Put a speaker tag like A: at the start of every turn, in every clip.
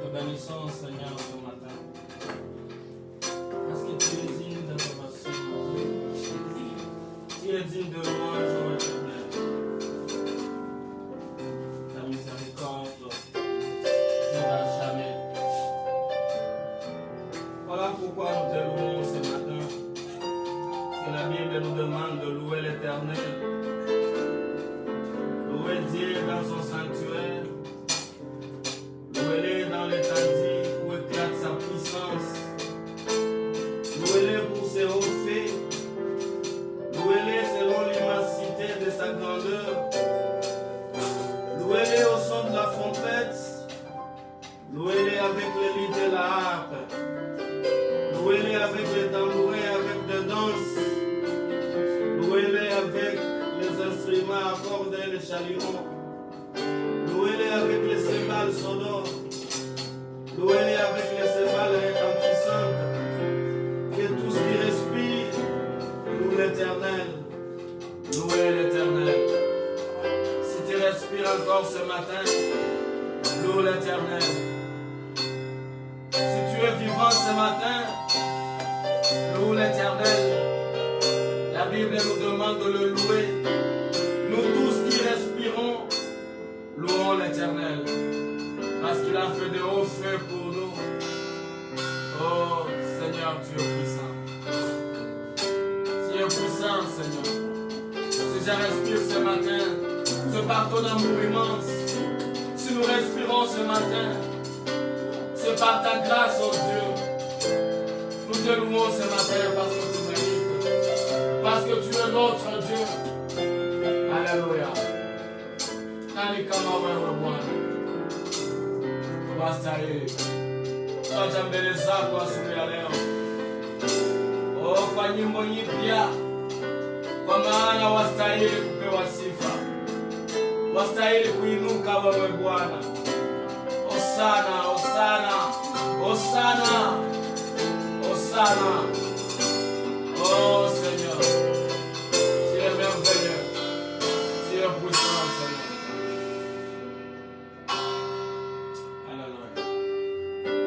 A: Te bénissons, Seigneur, ce matin. Parce que tu es digne d'adoration. Tu es digne de louange, ô Éternel. Ta miséricorde durera jamais. Voilà pourquoi nous te louons ce matin. Que la Bible nous demande de louer l'Éternel. Louer Dieu dans son sanctuaire. Louez-le dans l'étendue où éclate sa puissance. Louez-le pour ses hauts faits. Louez-le selon l'immensité de sa grandeur. Louez-le au son de la trompette. Louez-le avec le lit de la harpe. Louez-le avec les tambourins, avec des danses. Louez-le avec les instruments à cordes et les chalumeaux. Louez-le avec les cymbales sonores. Louez-le avec les cymbales retentissantes. Que tout ce qui respire loue l'Éternel. Louez l'Éternel. Si tu respires encore ce matin, loue l'Éternel. Si tu es vivant ce matin, loue l'Éternel. La Bible nous demande de le louer. Nous tous qui respirons, louons l'Éternel. Parce qu'il a fait de hauts feux pour nous. Oh Seigneur, tu es puissant. Tu es puissant, Seigneur. Si je respire ce matin, c'est par ton amour immense. Si nous respirons ce matin, c'est par ta grâce, oh Dieu. Nous te louons ce matin parce que tu mérites. Parce que tu es notre Dieu. Alléluia. Nani kama wewe Bwana. Wastahili. Tuacha mbele zako asubuhi ya leo. Oh, kwa nyimbo nyipya. Kwa maana wastahili kupewa sifa. Wastahili kuinuka wewe Bwana. Hosana, Hosana, Hosana, Hosana. Oh Seigneur, tu es merveilleux, tu es puissant Seigneur. Alléluia.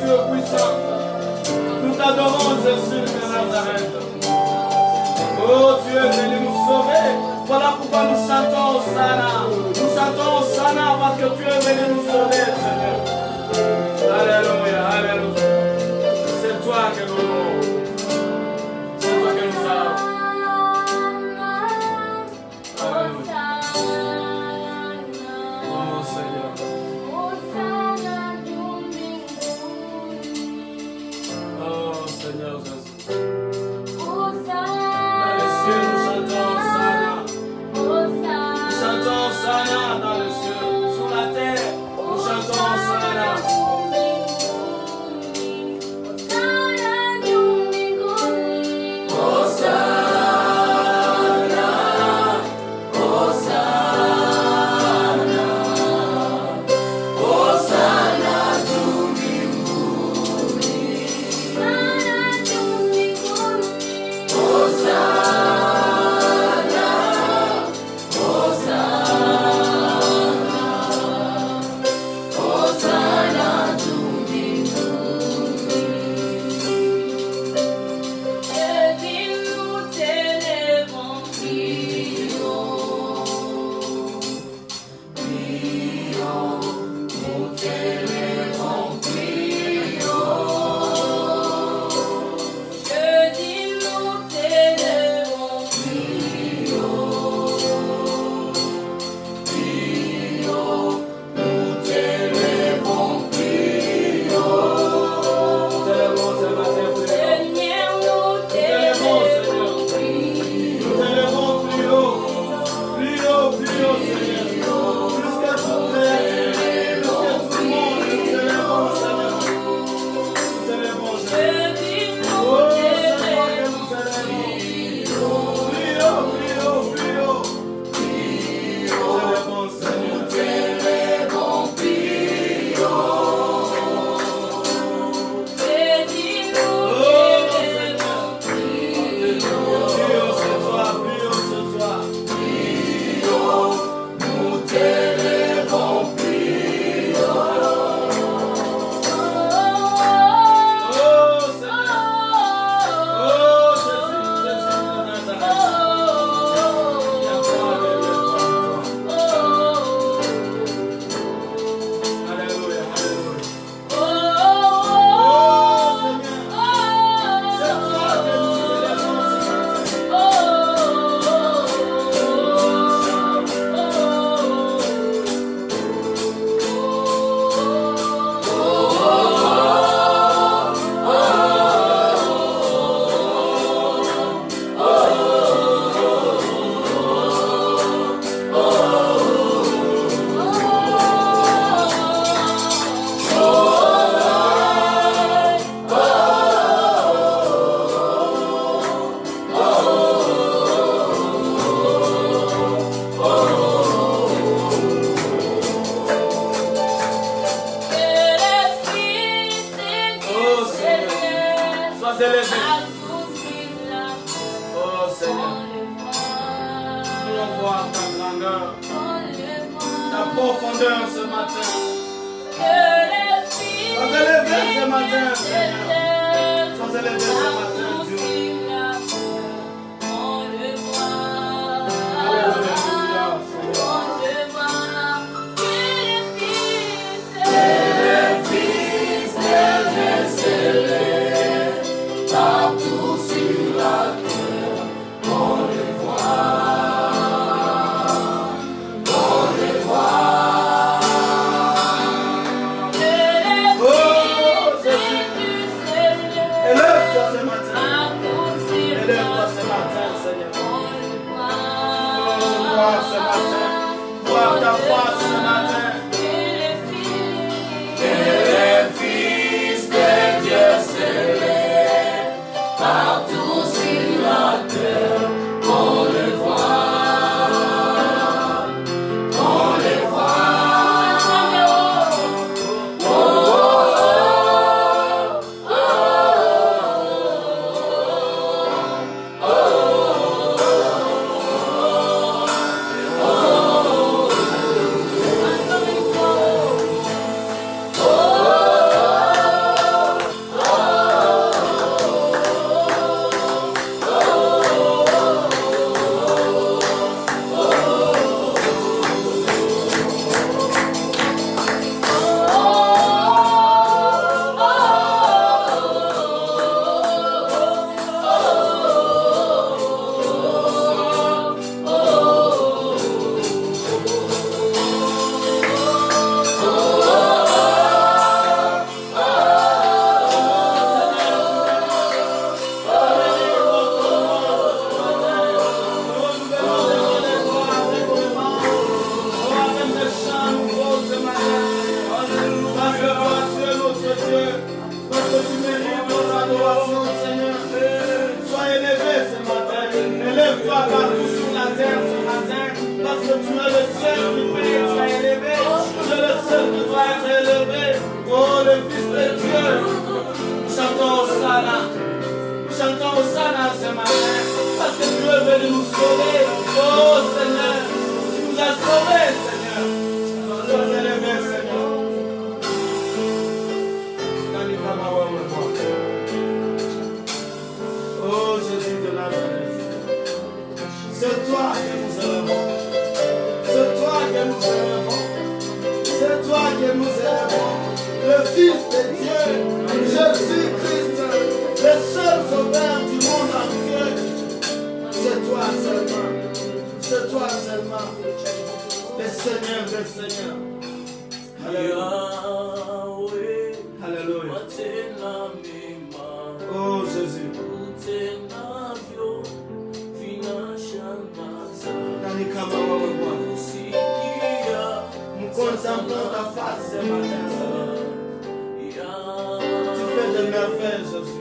A: Dieu puissant. Nous t'adorons, Jésus de Nazareth. Oh, tu es venu nous sauver. Voilà pourquoi nous chantons Hosanna. Nous chantons Hosanna parce que tu es venu nous sauver, Seigneur. Alléluia, alléluia. C'est toi que nous louons. C'est toi que nous adorons. Alléluia. Oh, Seigneur. Oh, Seigneur Jésus. Dans les cieux, nous chantons Hosanna. Nous chantons Hosanna dans les cieux. Sur la terre, nous chantons Hosanna. Élève-toi, le Fils de Dieu. Nous chantons Hosanna. Nous chantons Hosanna ce matin. Parce que Dieu est venu nous sauver. Oh Seigneur, tu nous as sauvés, Seigneur. Sois élevé, Seigneur. Oh Jésus de Nazareth. C'est toi que nous élevons. C'est toi que nous élevons. C'est toi que nous élevons. Le Fils de Dieu, Jésus-Christ, le seul sauveur du monde entier. C'est toi seulement. C'est toi seulement. Le Seigneur des Seigneurs. Alléluia. Alléluia. Oh Jésus. Nous contemplons ta face ce matin, Seigneur. Tu fais de merveilles, Jésus.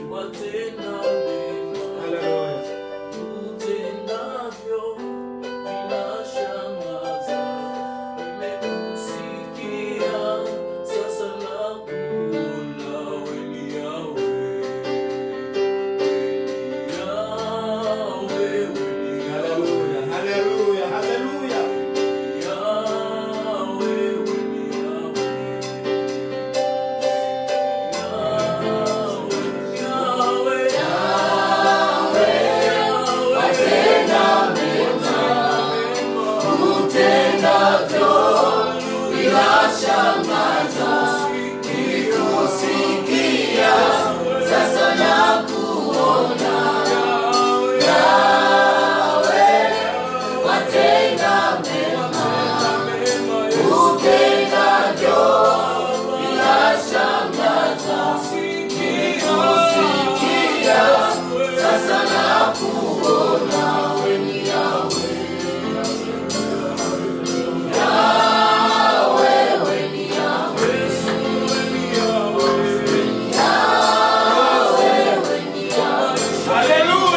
A: Alléluia.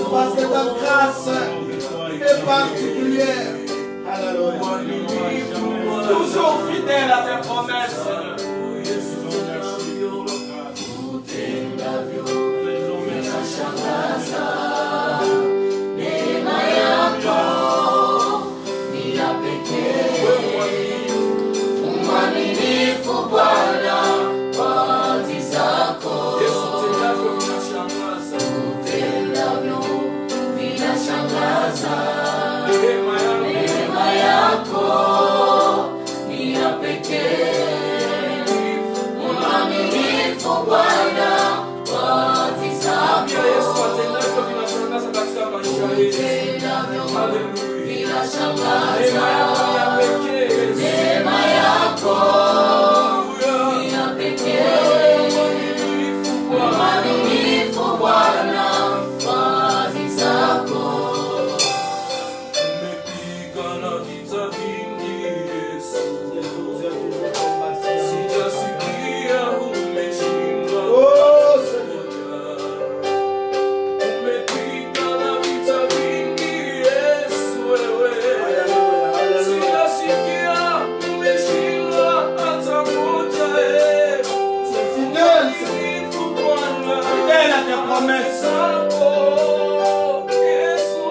A: Parce que ta grâce est particulière. Alléluia. Toujours fidèle à tes promesses. Seigneur.
B: Neema yako ni ya pekee. Mwaminifu Bwana kazi zako. Utendavyo vinashangaza. Neema yako ni ya pekee. Mwaminifu Bwana kazi zako.
A: Umepigana vita vingi Yesu, sijasikia umeshinda. Umepigana vita vingi Yesu, wewe sijasikia umeshinda hata moja. Mwaminifu Bwana zako Yesu.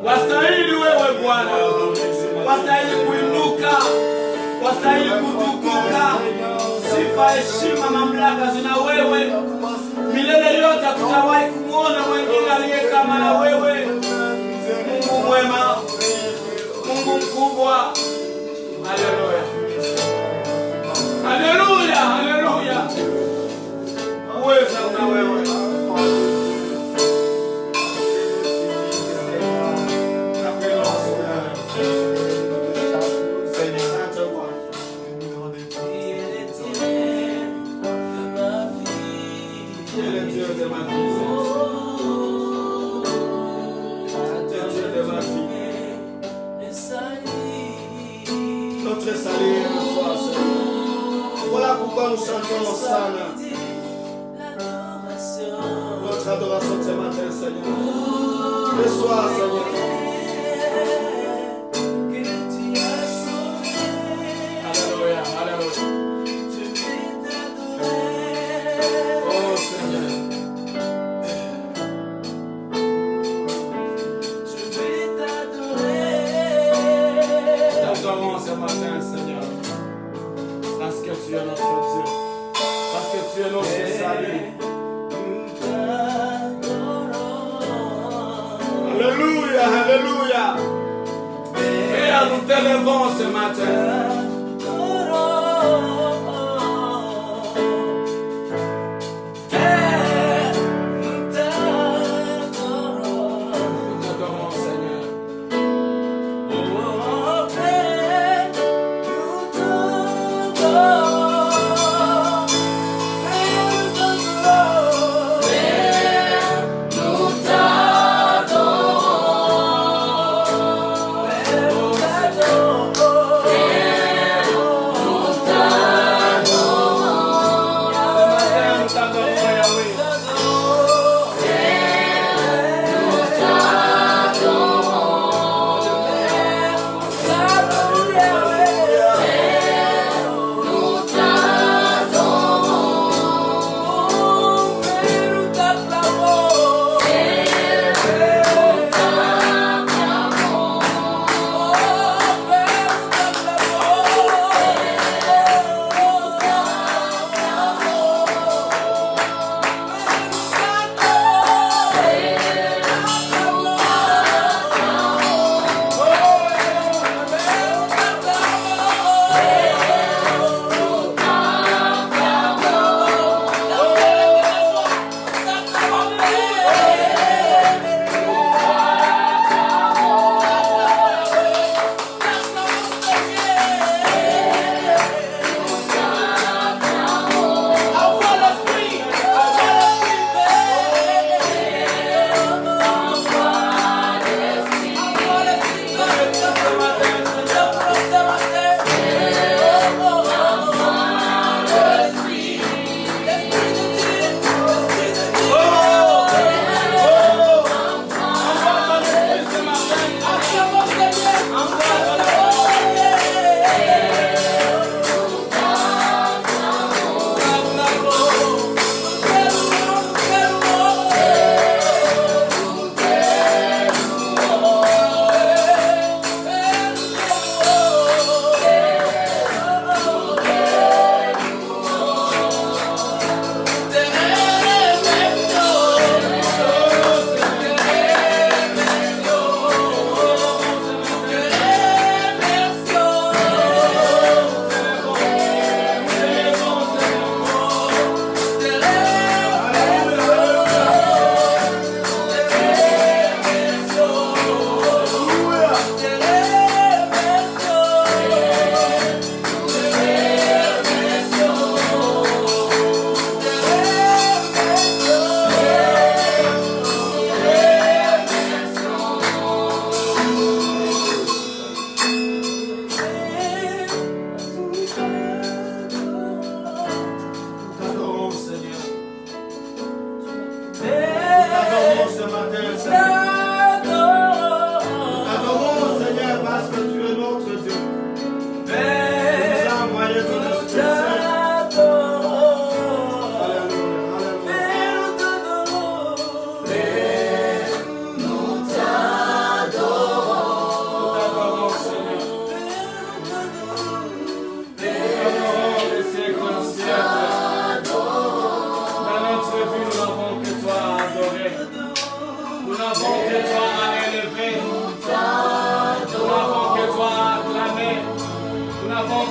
B: Wastahili wewe Bwana, wastahili kuinuka, wastahili kutukuka. Sifa, heshima, mamlaka zina wewe milele yote. Hatutawahi kumwona mwingine aliye kama na wewe. Mungu mwema, Mungu mkubwa. Haleluya, haleluya, haleluya. Uweza una wewe.
A: Notre salut est en toi, Seigneur. Voilà pourquoi nous chantons sana. Notre adoration ce matin, Seigneur. Reçois, Seigneur.
B: Alléluia, alléluia.
A: Père, nous t'élevons ce matin.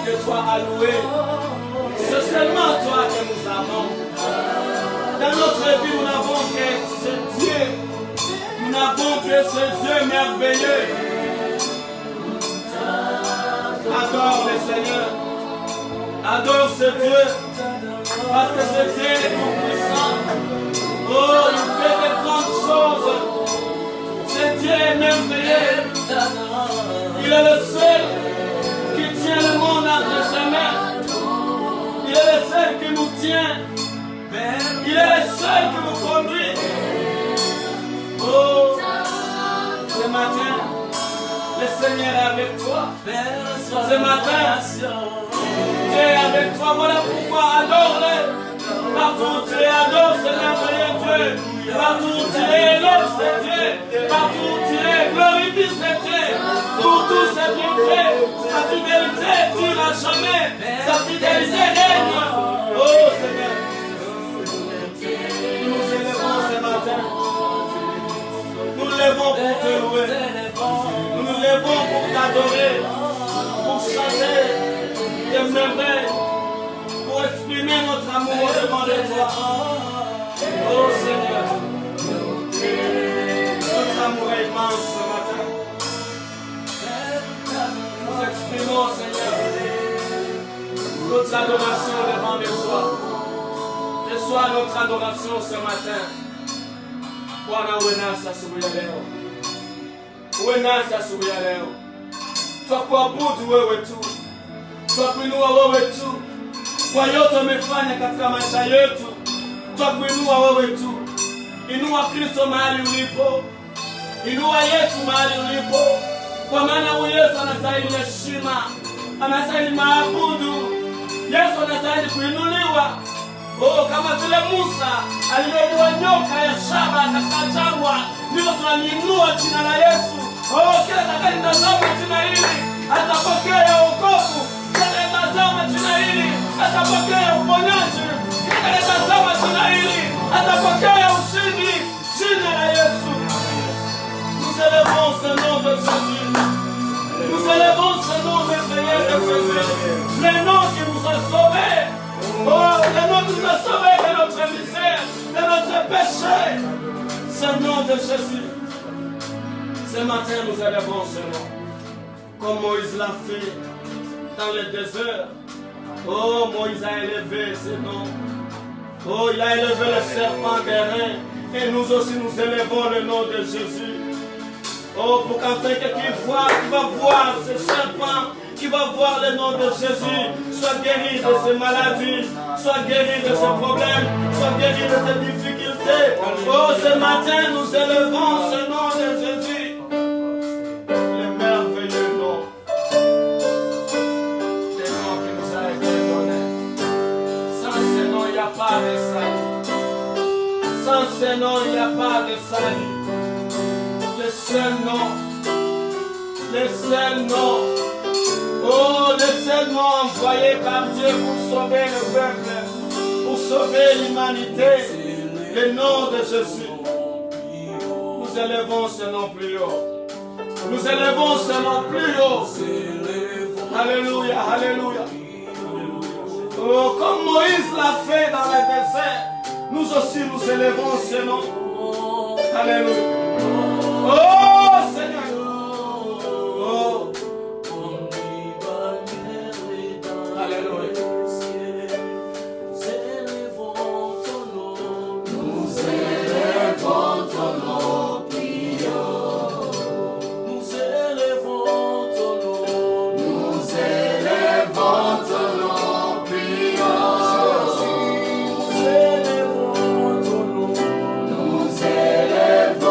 A: Que toi à louer. C'est seulement toi que nous avons. Dans notre vie, nous n'avons que ce Dieu. Nous n'avons que ce Dieu merveilleux. Adore le Seigneur. Adore ce Dieu. Parce que ce Dieu est tout puissant. Oh, il fait de grandes choses. Ce Dieu est merveilleux. Il est le seul qui tient le monde entre ses mains. Il est le seul qui nous tient. Il est le seul qui nous conduit. Oh, ce matin, le Seigneur est avec toi. Ce matin, Dieu est avec toi. Voilà pourquoi adore-le. Partout où tu es, adore ce merveilleux Dieu. Partout où tu es, éloge ce Dieu. Partout où tu es, glorifie ce Dieu. Pour tous ses bienfaits, sa fidélité dure à jamais. Sa fidélité règne. Oh Seigneur.
B: t'adorer, pour chanter tes merveilles, pour exprimer notre amour devant toi. Oh Seigneur, notre amour est immense ce matin. Nous exprimons, Seigneur, notre adoration devant toi. Reçois notre adoration ce matin. Bwana uwe nasi asubuhi ya leo. Uwe nasi asubuhi ya leo. Twakuabudu wewe tu. Twakuinua wewe tu. Kwa yote umefanya katika maisha yetu. Twakuinua wewe tu. Inua Kristo mahali ulipo. Inua Yesu mahali ulipo. Kwa maana huyu Yesu anastahili heshima. Anastahili maabudu. Yesu anastahili kuinuliwa. Oh, kama vile Musa alivyojua nyoka ya shaba katika jangwa, ndivyo tunaliinua jina la Yesu. Oh, kila atakayetazama jina hili atapokea wokovu. Kila atakayetazama jina hili atapokea uponyaji. Kila atakayetazama jina hili atapokea ushindi. Jina la Yesu. Nous élevons ce nom de Jésus. Nous élevons ce nom merveilleux de Jésus. Le nom qui nous a sauvés. Oh, le nom qui nous a sauvés de notre misère, de notre péché. Ce nom de Jésus. Ce matin, nous élevons ce nom. Comme Moïse l'a fait dans le désert. Oh, Moïse a élevé ce nom. Oh, il a élevé le serpent d'airain. Et nous aussi, nous élevons le nom de Jésus. Oh, pour qu'enfin qui va voir ce serpent, qui va voir le nom de Jésus, soit guéri de ses maladies, soit guéri de ses problèmes, soit guéri de ses difficultés. Oh, ce matin, nous élevons ce nom de Jésus. Le merveilleux nom. Le nom qui nous a été donné. Sans ce nom, il n'y a pas de salut. Sans ce nom, il n'y a pas de salut. Le seul nom. Le seul nom. Oh, le seul nom envoyé par Dieu pour sauver le peuple, pour sauver l'humanité, le nom de Jésus. Nous élevons ce nom plus haut. Nous élevons ce nom plus haut. Alléluia, alléluia. Oh, comme Moïse l'a fait dans le désert, nous aussi nous élevons ce nom. Alléluia. Oh, Seigneur. Oh.
C: Nous élevons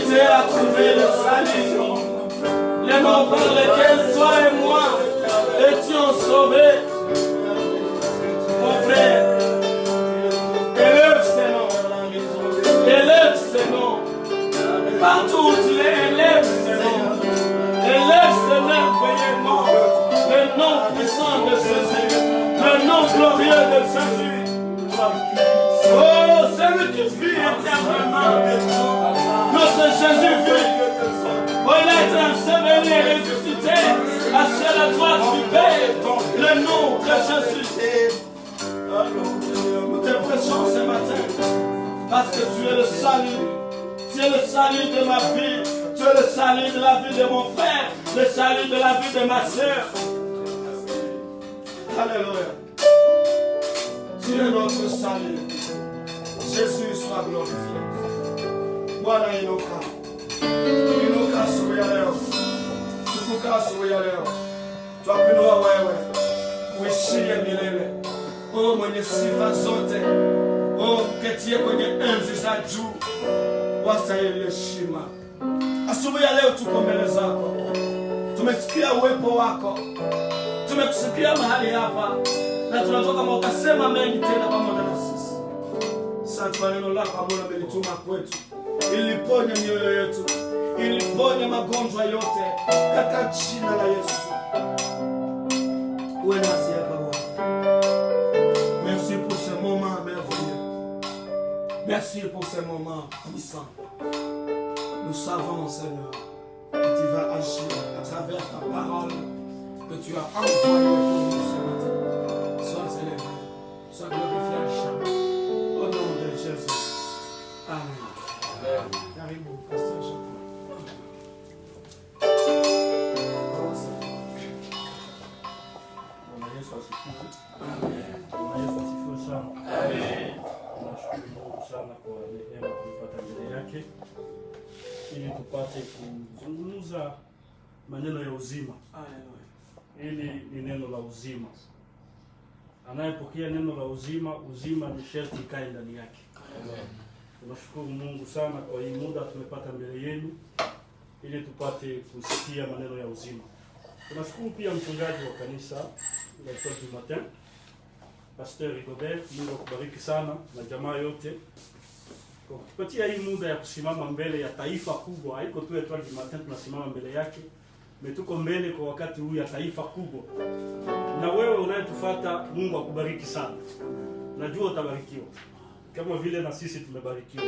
B: vérité a trouvé le salut. Les noms par lesquels toi et moi étions sauvés. Mon frère, élève ces noms. Élève ces noms. Partout où tu es, élève ces noms. Élève ce merveilleux nom. Le nom puissant de Jésus. Le nom glorieux de Jésus. Oh, celui qui vit éternellement. Notre Jésus vit. Oh, il a été enseveli et ressuscité. Assis à la droite du Père. Le nom de Jésus. Nous te prêchons ce matin. Parce que tu es le salut. Tu es le salut de ma vie. Tu es le salut de la vie de mon frère. Le salut de la vie de ma soeur. Alléluia. Tu es notre salut. Jésus soit glorifié. Bwana inuka. Inuka asubuhi ya leo. Tukuka asubuhi ya leo. Twakuinua wewe. Uishie milele. Oh, mwenye sifa zote. Oh, ketie kwenye enzi za juu. Wastahili heshima. Asubuhi ya leo tuko mbele zako. Tumesikia uwepo wako. Tumekusikia mahali hapa. Na tunatoka ukasema mengi tena pamoja na sisi. Asante kwa neno lako ambalo umelituma kwetu. Iliponya mioyo yetu. Iliponya magonjwa yote. Katika jina la Yesu. Uwe nasi hapa Bwana. Merci pour ce moment merveilleux. Merci pour ce moment puissant. Nous savons, Seigneur, que tu vas agir à travers ta parole que tu as envoyée pour nous ce matin. Sois élevé, sois glorifié à jamais. Au nom de Jésus. Amen. Karibu, Pasteur Jean.
C: Bwana Yesu asifiwe. Bwana Yesu asifiwe sana. Tunashukuru Mungu sana kwa neema tulipata mbele yake ili tupate kuzungumza maneno ya uzima. Hili ni neno la uzima. Anayepokea neno la uzima, uzima ni sharti ikae ndani yake. Tunashukuru Mungu sana kwa hii muda tumepata mbele yenu ili tupate kusikia maneno ya uzima. Tunashukuru pia mchungaji wa kanisa la École du Matin, Pasteur Rigobert. Mungu akubariki sana na jamaa yote kwa kutupatia hii muda ya kusimama mbele ya taifa kubwa. Haiko tu École du Matin tunasimama mbele yake, tuko mbele kwa wakati huu ya taifa kubwa. Na wewe unayetufuata, Mungu akubariki sana. Najua utabarikiwa kama vile na sisi tumebarikiwa.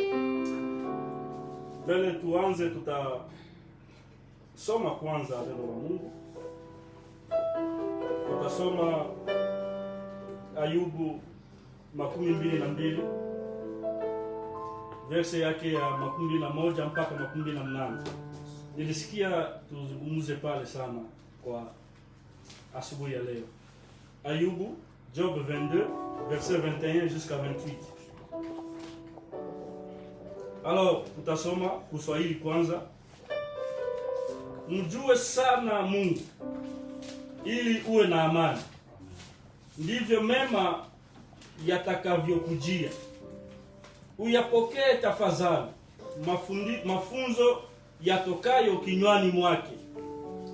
C: Mbele tuanze, tutasoma kwanza neno la Mungu. Tutasoma Ayubu 22 verse yake ya 21 mpaka 28. Nilisikia tuzungumze pale sana kwa asubuhi ya leo. Ayubu, Job 22 verset 21 jusqu'à 28. Alors, tutasoma Kiswahili kwanza. Mjue sana Mungu ili uwe na amani, ndivyo mema yatakavyokujia. Uyapokee tafadhali mafunzo yatokayo kinywani mwake,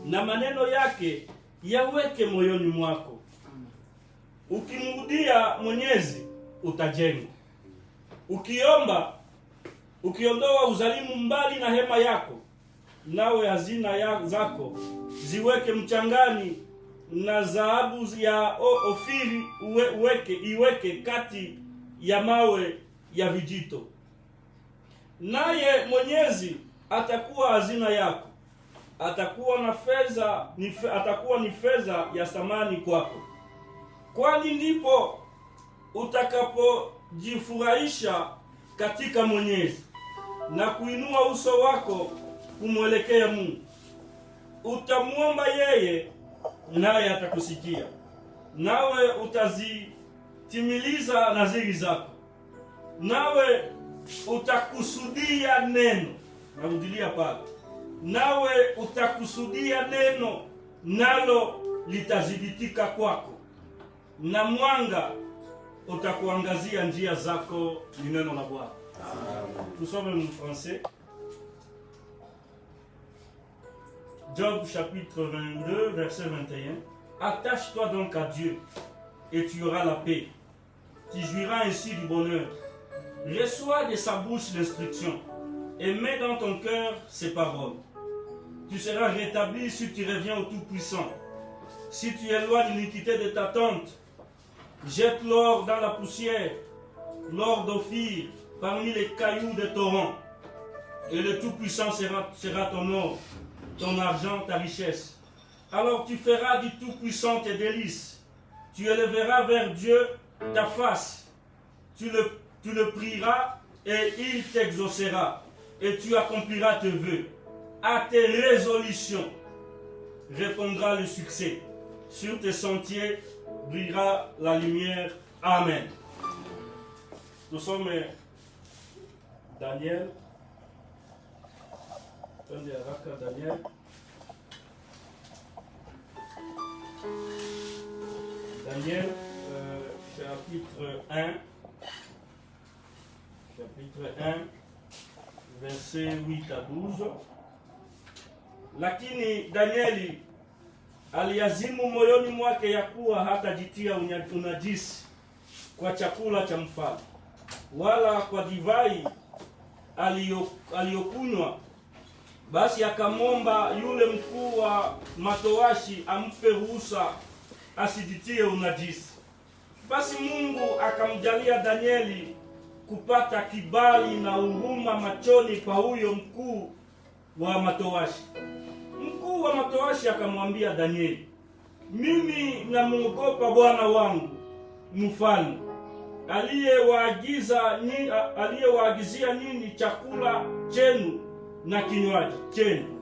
C: na maneno yake yaweke moyoni mwako. Ukimrudia Mwenyezi utajenga. Ukiondoa uzalimu mbali na hema yako, nawe hazina zako ziweke mchangani, na dhahabu ya Ofiri iweke kati ya mawe ya vijito. Naye Mwenyezi atakuwa hazina yako, atakuwa ni fedha ya thamani kwako. Kwani ndipo utakapojifurahisha katika Mwenyezi na kuinua uso wako kumwelekea Mungu. Utamuomba yeye naye atakusikia, nawe utazitimiliza nadhiri zako. Nawe utakusudia neno, narudilia pale, nawe utakusudia neno, nalo litadhibitika kwako, na mwanga utakuangazia njia zako. Ni neno la Bwana. Nous sommes en français. Job chapitre 22, verset 21. Attache-toi donc à Dieu et tu auras la paix. Tu jouiras ainsi du bonheur. Reçois de sa bouche l'instruction et mets dans ton cœur ses paroles. Tu seras rétabli si tu reviens au Tout-Puissant. Si tu éloignes l'iniquité de ta tente, jette l'or dans la poussière, l'or d'Ophir parmi les cailloux des torrents. Et le Tout-Puissant sera ton or, ton argent, ta richesse. Alors tu feras du Tout-Puissant tes délices. Tu élèveras vers Dieu ta face. Tu le prieras et il t'exaucera. Et tu accompliras tes vœux. À tes résolutions répondra le succès. Sur tes sentiers brillera la lumière. Amen. Nous sommes Daniel. Attendez, Daniel. Daniel, chapitre 1. Chapitre 1, verset 8 à 12. Lakini Danieli aliazimu moyoni mwake ya kuwa hatajitia unajisi kwa chakula cha mfalme, wala kwa divai aliyokunywa. Basi akamwomba yule mkuu wa matowashi ampe ruhusa asijitie unajisi. Basi Mungu akamjalia Danieli kupata kibali na huruma machoni pa huyo mkuu wa matowashi. Mkuu wa matowashi akamwambia Danieli, mimi namuogopa Bwana wangu mfalme, aliyewaagizia nyinyi chakula chenu na kinywaji chenu.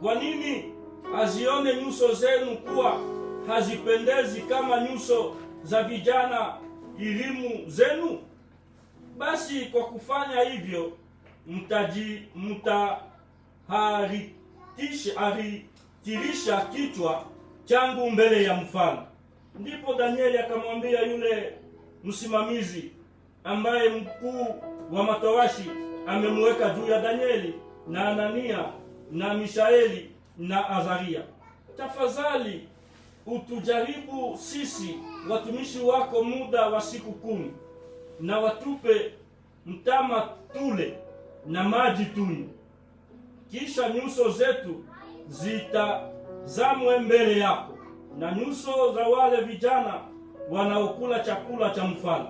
C: Kwa nini azione nyuso zenu kuwa hazipendezi kama nyuso za vijana elimu zenu? Basi kwa kufanya hivyo mtaharitirisha kichwa changu mbele ya mfalme. Ndipo Danieli akamwambia yule msimamizi ambaye mkuu wa matowashi amemweka juu ya Danieli na Anania na Mishaeli na Azaria, tafadhali utujaribu sisi watumishi wako muda wa siku 10, na watupe mtama tule na maji tunywe. Kisha nyuso zetu zitazamwe mbele yako na nyuso za wale vijana wanaokula chakula cha mfalme.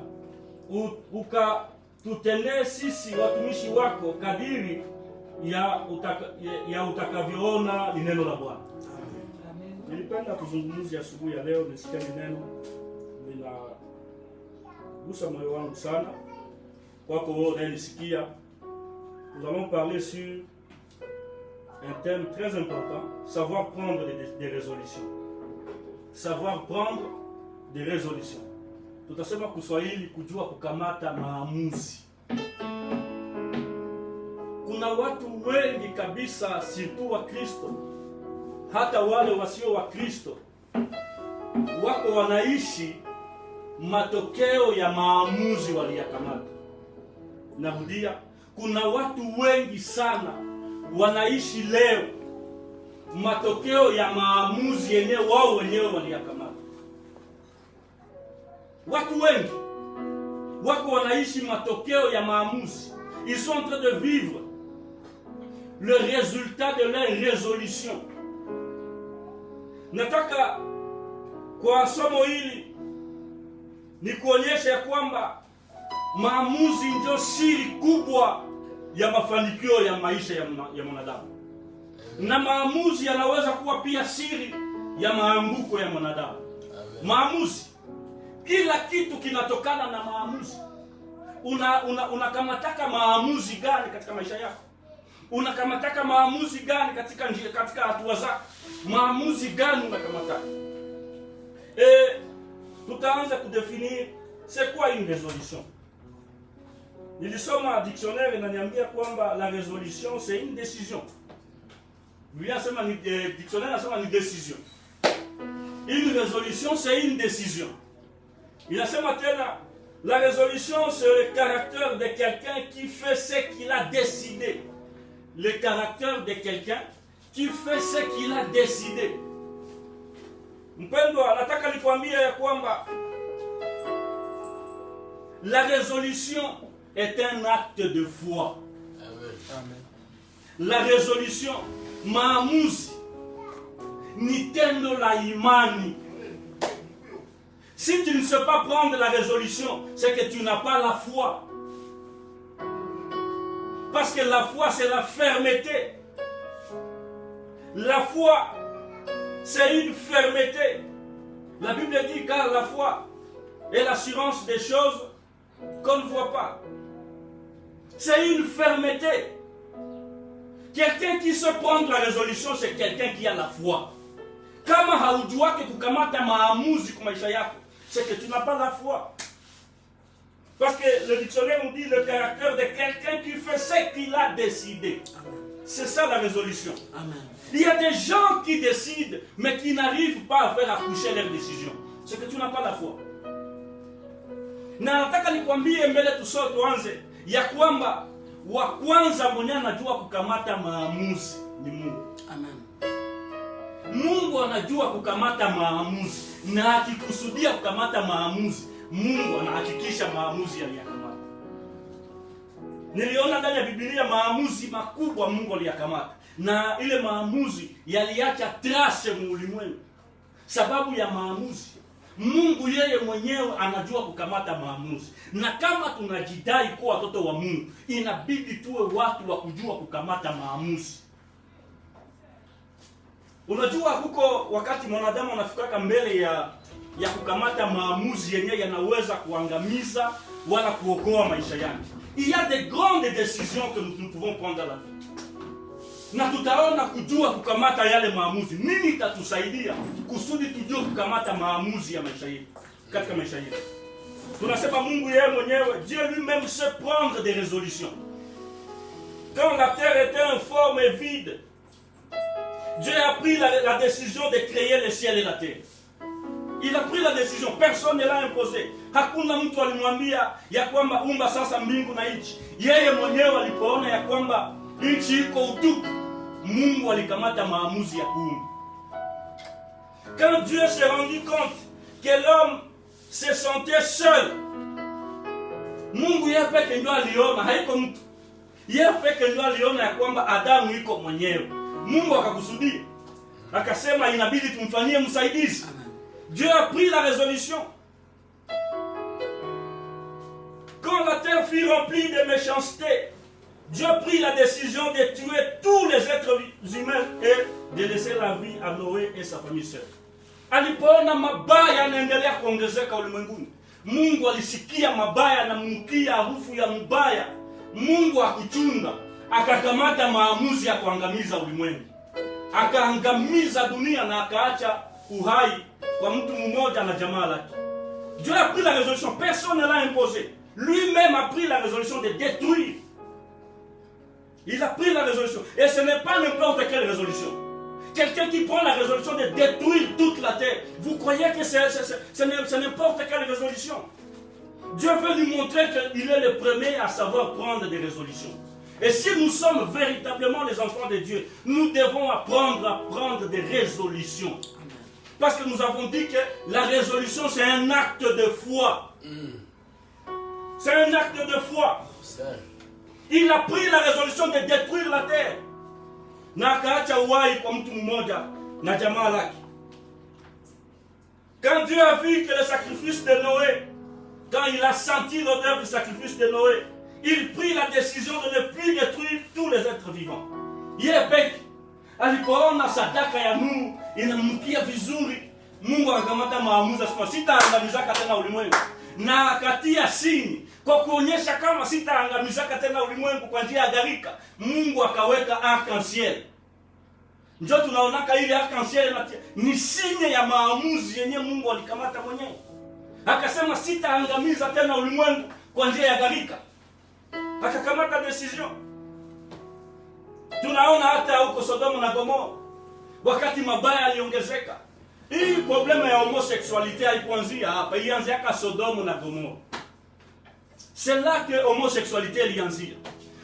C: Ukatutendee sisi watumishi wako kadiri ya utakavyoona ni neno la Bwana. Nilipenda kuzungumzia asubuhi ya leo, nisikia neno linagusa moyo wangu sana. Kwako wewe unanisikia, nous allons parler sur un thème très important, savoir prendre des résolutions. Savoir prendre des résolutions. Tutasema kwa Kiswahili kujua kukamata maamuzi. Kuna watu wengi kabisa, surtout wa Kristo, hata wale wasio wa Kristo, wako wanaishi matokeo ya maamuzi waliyakamata. Narudia, kuna watu wengi sana wanaishi leo matokeo ya maamuzi yenyewe wao wenyewe waliyakamata. Watu wengi wako wanaishi matokeo ya maamuzi. Ils sont en train de vivre le résultat de leur résolution. Nataka kwa somo hili ni kuonyesha ya kwamba maamuzi ndio siri kubwa ya mafanikio ya maisha ya mwanadamu. Na maamuzi yanaweza kuwa pia siri ya maanguko ya mwanadamu. Maamuzi, kila kitu kinatokana na maamuzi. Unakamataka maamuzi gani katika maisha yako? Unakamataka maamuzi gani katika hatua zako? Maamuzi gani unakamataka? Tutaanza kudefinir c'est quoi une résolution. Nilisoma dictionnaire inaniambia kwamba la résolution c'est une décision. Lui anasema ni dictionnaire anasema ni décision. Une résolution c'est une décision. Inasema tena la résolution c'est le caractère de quelqu'un qui fait ce qu'il a décidé. Le caractère de quelqu'un
B: tu fais ce qu'il a décidé. Mpendwa, nataka nikwambie ya kwamba la résolution est un acte de foi.
A: Amen.
B: La résolution, maamuzi ni tendo la imani. Si tu ne sais pas prendre la résolution, c'est que tu n'as pas la foi. Parce que la foi, c'est la fermeté. La foi, c'est une fermeté. La Bible dit car la foi est l'assurance des choses qu'on ne voit pas. C'est une fermeté. Quelqu'un qui se prend de la résolution, c'est quelqu'un qui a la foi. Kama haujuake kukamata maamuzi kwa maisha yako, c'est que tu n'as pas la foi. Parce que le dictionnaire nous dit le caractère de quelqu'un qui fait ce qu'il a décidé. C'est ça la résolution.
A: Amen.
B: Il y a des gens qui décident, mais qui n'arrivent pas à faire accoucher leur décision. C'est que tu n'as pas la foi. Na nataka nikwambie mbele tusao tuanze ya kwamba wa kwanza mwenye anajua kukamata maamuzi ni Mungu.
A: Amen.
B: Mungu anajua kukamata maamuzi, na akikusudia kukamata maamuzi, Mungu anahakikisha maamuzi yaliyakamata. Niliona ndani ya Biblia maamuzi makubwa Mungu aliyakamata, na ile maamuzi yaliacha trace mu ulimwengu. Sababu ya maamuzi, Mungu yeye mwenyewe anajua kukamata maamuzi. Na kama tunajidai kuwa watoto wa Mungu, inabidi tuwe watu wa kujua kukamata maamuzi. Unajua huko wakati mwanadamu anafikaka mbele ya kukamata maamuzi yenyewe yanaweza kuangamiza wala kuokoa maisha yake. Il y a des grandes décisions que nous pouvons prendre dans la vie. Na tutaona kujua kukamata yale maamuzi. Nini itatusaidia kusudi tujue kukamata maamuzi ya maisha yetu, katika maisha yetu. Tunasema Mungu yeye mwenyewe, Dieu lui-même sait prendre des résolutions. Quand la terre était informe et vide, Dieu a pris la décision de créer le ciel et la terre. Il a pris la décision, personne ne l'a imposé. Hakuna mtu alimwambia ya kwamba umba sasa mbingu na nchi. Yeye mwenyewe alipoona ya kwamba nchi iko utupu, Mungu alikamata maamuzi ya kuumba. Quand Dieu s'est rendu compte que l'homme se sentait seul, Mungu yeye peke ndio aliona, haiko mtu. Yeye peke ndio aliona ya kwamba Adamu iko mwenyewe. Mungu akakusudia, akasema inabidi tumfanyie msaidizi. Dieu a pris la résolution. Quand la terre fut remplie de méchanceté, Dieu prit la décision de tuer tous les êtres humains et de laisser la vie à Noé et sa famille seule. Alipoona mabaya yanaendelea kuongezeka ulimwenguni, Mungu alisikia mabaya na mnukia harufu ya mbaya. Mungu akuchunga, akakamata maamuzi ya kuangamiza ulimwengu. Akaangamiza dunia na akaacha uhai kwa mtu mmoja na jamaa lake. Dieu a pris la résolution, personne ne l'a imposé. Lui-même a pris la résolution de détruire. Il a pris la résolution. Et ce n'est pas n'importe quelle résolution. Quelqu'un qui prend la résolution de détruire toute la terre, vous croyez que c'est n'importe quelle résolution? Dieu veut lui montrer qu'il est le premier à savoir prendre des résolutions. Et si nous sommes véritablement les enfants de Dieu, nous devons apprendre à prendre des résolutions. Parce que nous avons dit que la résolution, c'est un acte de foi. C'est un acte de foi. Il a pris la résolution de détruire la terre. Na akaacha uhai kwa mtu mmoja na jamaa lake. Quand Dieu a vu que le sacrifice de Noé, quand il a senti l'odeur du sacrifice de Noé, il prit la décision de ne plus détruire tous les êtres vivants. Yeye alipoona sadaka ya Mungu inamnukia vizuri, Mungu akamata maamuzi asema sitaangamizaka tena ulimwengu. Na akatia sini kwa kuonyesha kama sitaangamizaka tena ulimwengu kwa njia ya gharika. Mungu akaweka arc-en-ciel. Ndio tunaonaka ile arc-en-ciel ni sinye ya maamuzi yenye Mungu alikamata mwenyewe. Akasema sitaangamiza tena ulimwengu kwa njia ya gharika. Akakamata decision. Tunaona hata huko Sodoma na Gomora, wakati mabaya yaliongezeka. Hii problema ya homosexualité haikuanzia hapa, ilianzia kwa Sodoma na Gomora. C'est là que homosexualité ilianzia.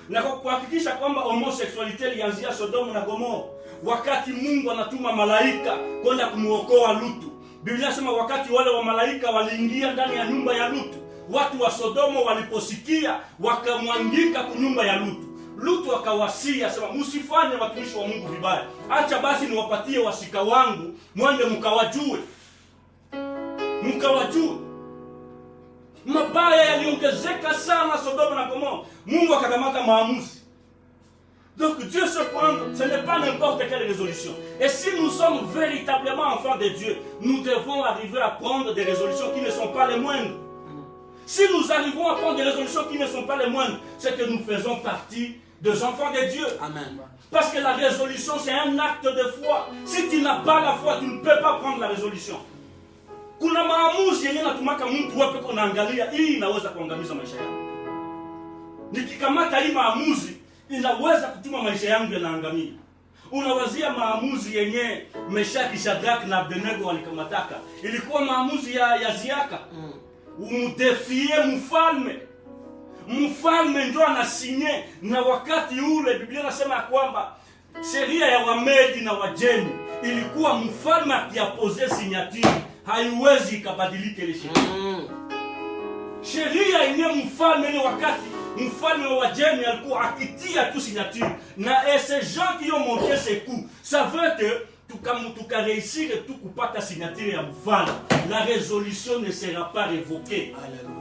B: Na kwa kuhakikisha kwamba homosexualité ilianzia Sodoma na Gomora,
C: wakati Mungu anatuma malaika kwenda kumuokoa Lutu. Biblia inasema wakati wale wa malaika waliingia ndani ya nyumba ya Lutu, watu wa Sodoma waliposikia wakamwangika kwa nyumba ya Lutu. Lutu akawasia sema, msifanye watumishi wa Mungu vibaya. Acha basi niwapatie wasika wangu, mwende mkawajue. Mkawajue. Mabaya yaliongezeka sana Sodoma na Gomora. Mungu akakamata maamuzi. Donc Dieu se prend, ce n'est pas n'importe quelle résolution. Et si nous sommes véritablement enfants de Dieu, nous devons arriver à prendre des résolutions qui ne sont pas les moindres. Si nous arrivons à prendre des résolutions qui ne sont pas les moindres, c'est que nous faisons partie des enfants de Dieu.
A: Amen.
C: Parce que la résolution, c'est un acte de foi. Si tu n'as pas la foi, tu ne peux pas prendre la résolution. Kuna maamuzi yenye natumaka mtu wape kunaangalia hii inaweza kuangamiza maisha yangu. Nikikamata hii maamuzi inaweza kutuma maisha yangu yanaangamia. Unawazia maamuzi yenye Meshaki, Shadrach na Abednego walikamataka. Ilikuwa maamuzi ya ziaka. Umdefie mfalme. Mfalme ndio anasinye, na wakati ule Biblia inasema kwamba sheria ya Wamedi na Wajemi ilikuwa mfalme akiapose signature haiwezi ikabadilika ile sheria. Sheria yenye mfalme ile wakati mfalme wa Wajemi alikuwa akitia tu signature, na ces gens qui ont monté ces coups, ça veut que tuka réussir tout kupata signature ya mfalme, la résolution ne sera pas révoquée.
A: Alléluia.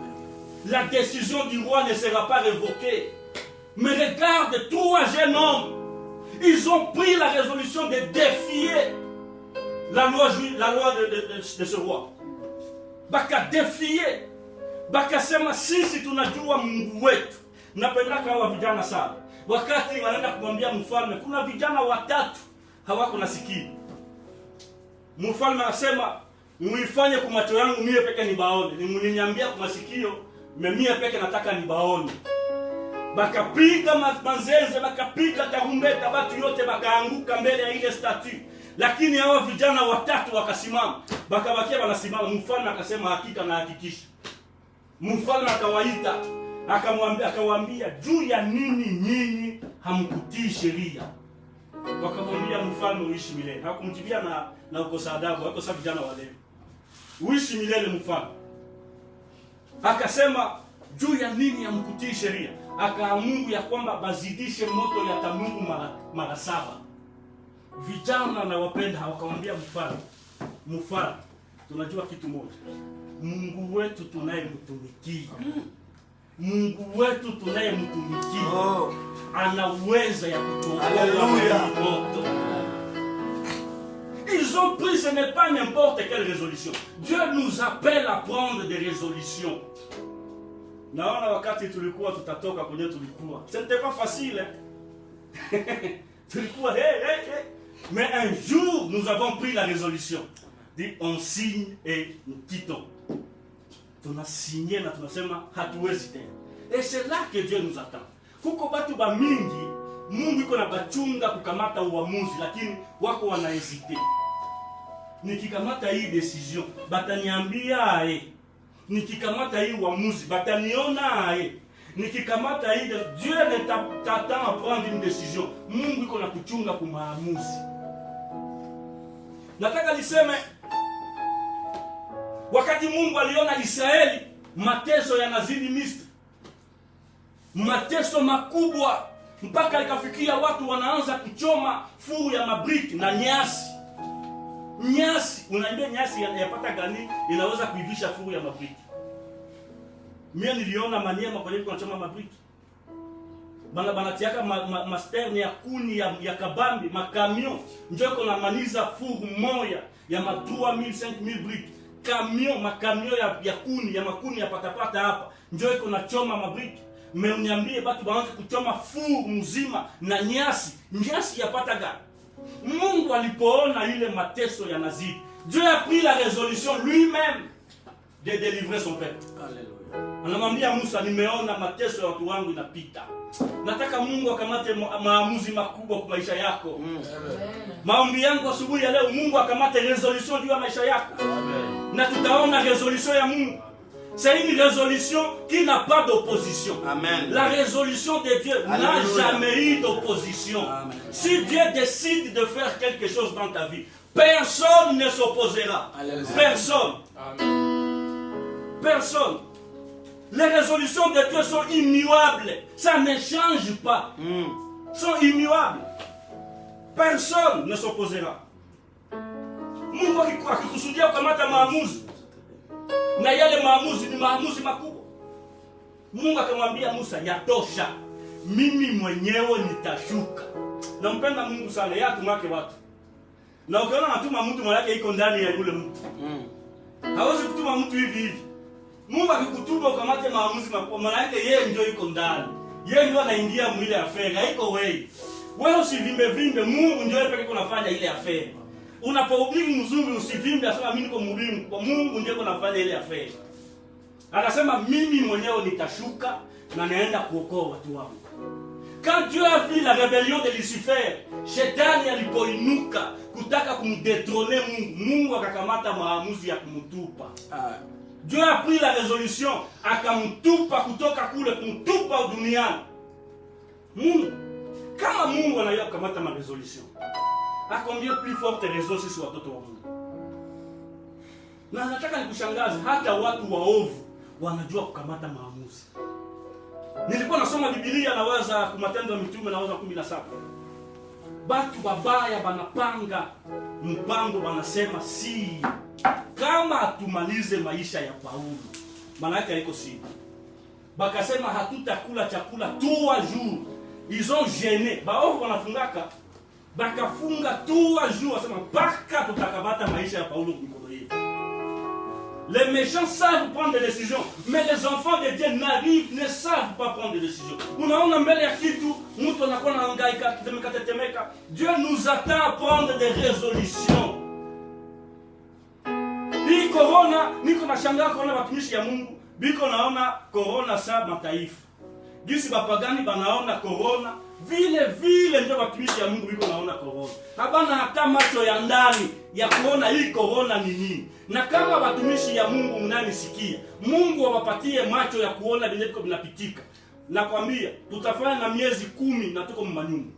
C: La décision du roi ne sera pas révoquée. Mais regarde, 3 jeunes hommes, ils ont pris la résolution de défier la loi de ce roi. Baka défier. Baka sema sisi tunajua Mungu wetu. Napenda kwa vijana sana. Wakati wanaenda kumwambia mfalme, kuna vijana watatu hawako nasikia. Mfalme anasema, muifanye kwa macho yangu mie peke nibaone. Nimuniambia kwa masikio, mie peke nataka nibaone. Bakapiga manzenze, bakapiga tarumbeta, watu yote bakaanguka mbele ya ile statue. Lakini hao vijana watatu wakasimama. Bakabakia wanasimama. Mfalme akasema hakika na hakikisha. Mfalme akawaita, akawaambia juu ya nini nyinyi hamkutii sheria? Wakamwambia mfalme uishi milele. Hakumjibia na ukosa adabu, ukosa vijana wale. Uishi milele mfalme. Akasema juu ya nini hamkutii sheria? Akaamuru ya kwamba bazidishe moto ya tanuru mara 7. Vijana na wapenda wakamwambia mfalme, tunajua kitu moja. Mungu wetu tunayemtumikia. Mungu wetu tunayemtumikia. Ana uwezo ya kutuokoa moto. Ils ont pris, ce n'est pas n'importe quelle résolution. Dieu nous appelle à prendre des résolutions. Naona wakati tulikuwa tutatoka kwenye tulikuwa. Ce n'était pas facile. Tulikuwa mais un jour nous avons pris la résolution. Dit on signe et nous quittons. Tuna signé na tunasema hatuwezi tena. Et c'est là que Dieu nous attend. Kuko batu ba mingi, Mungu iko na bachunga kukamata uamuzi, lakini wako wanahesite. Nikikamata hii decision, bataniambia nikikamata hii uamuzi, bataniona nikikamata hii, Dieu ne t'attend à prendre une décision. Mungu iko na kuchunga kwa maamuzi. Nataka niseme wakati Mungu aliona Israeli mateso yanazidi Misri, mateso makubwa mpaka ikafikia watu wanaanza kuchoma furu ya mabriki na nyasi. Nyasi, unaambia nyasi yapata gani inaweza kuivisha furu ya mabriki? Mimi niliona Maniema kwa nini wanachoma mabriki. Banatiaka masterne ya kuni ya kabambi, makamion, njoo kuna maniza furu moja ya 3000 5000 briki. Makamion ya kuni, ya makuni ya patapata hapa, njoo kuna choma mabriki. Uniambie batu baanze kuchoma furu mzima na nyasi yapata gani? Mungu alipoona ile mateso yanazidi, Dieu a pris la résolution lui-même de délivrer son peuple. Alléluia. Anamwambia Musa, nimeona mateso ya watu wangu inapita. Nataka Mungu akamate maamuzi makubwa kwa maisha yako. Maombi yangu asubuhi ya leo, Mungu akamate resolution juu ya maisha yako. Amen. Na tutaona resolution ya Mungu. C'est une résolution qui n'a pas d'opposition.
A: Amen.
C: La résolution de Dieu n'a
A: Alléluia.
C: jamais eu d'opposition.
A: Amen.
C: Si Dieu décide de faire quelque chose dans ta vie, personne ne s'opposera.
A: Alléluia.
C: Personne. Personne. Les résolutions de Dieu sont immuables. Ça ne change pas. Sont immuables. Personne ne s'opposera. Mungu akikusudia kukamata maamuzi, na yale maamuzi ni maamuzi makubwa. Mungu akamwambia Musa, yatosha, mimi mwenyewe nitashuka. Nampenda Mungu sana, yeye atumake watu. Na ukiona anatuma mtu mwake iko ndani ya yule mtu. Hawezi kutuma mtu hivi hivi. Mungu akikutuma ukamate maamuzi makubwa, maana yake yeye ndio iko ndani. Yeye ndio anaingia mwile aferi, haiko wewe. Wewe usivimbe vimbe, Mungu ndio pekee kunafanya ile aferi. Unapohubiri mzuri usivimbe asema mimi niko mhubiri, kwa Mungu ndio kunafanya ile aferi. Anasema mimi mwenyewe nitashuka na naenda kuokoa watu wangu. Quand Dieu a vu la rébellion de Lucifer, Shetani alipoinuka kutaka kumdétrôner Mungu, Mungu akakamata maamuzi ya kumtupa. Dieu a pris la résolution akamtupa kutoka kule, kumtupa duniani. Mungu, kama Mungu anayua kukamata ma résolution, a combien plus forte raison sisi watoto wa Mungu. Na nataka nikushangaze, hata watu waovu wanajua kukamata maamuzi. Nilikuwa nasoma Biblia naweza Matendo ya Mitume naweza 17. Batu babaya banapanga mpango, banasema si kama atumalize maisha ya Paulo. Maana yake haiko si. Bakasema hatutakula chakula 3 jours. Ils ont gêné. Baovu wanafungaka. Bakafunga 3 jours, wasema mpaka tutakamata maisha ya Paulo mikono yetu. Les méchants savent prendre des décisions, mais les enfants de Dieu ne savent pas prendre des décisions. Unaona mbele ya kitu, mtu anakuwa anahangaika, tetemeka. Dieu nous attend à prendre des résolutions. Hii corona, niko nashangaa kuona watumishi ya Mungu, biko naona corona saa mataifa. Gisi bapagani banaona corona, vile ndio watumishi ya Mungu biko naona corona. Habana hata macho ya ndani ya kuona hii corona ni nini. Na kama watumishi ya Mungu mnanisikia, Mungu awapatie macho ya kuona vile viko vinapitika. Nakwambia, tutafanya na miezi 10 na tuko mmanyumba.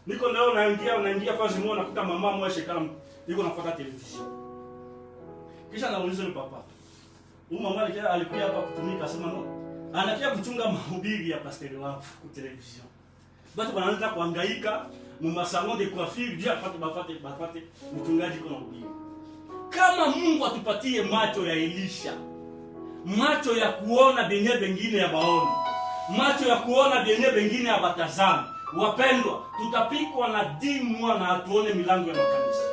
C: Niko leo naingia fazi moja nakuta mama mmoja shekala niko nafuata television. Kisha nauliza ni papa. Huyu mama alikuja hapa kutumika sema no. Anakia kuchunga mahubiri ya pastor wao kwa television. Batu wanaanza kuhangaika mu salon de coiffure dia bafate mchungaji kuna mahubiri. Kama Mungu atupatie macho ya Elisha, macho ya kuona benye bengine ya baoni, macho ya kuona benye bengine ya batazama, wapendwa, tutapikwa na 10 mois na atuone milango ya makanisa.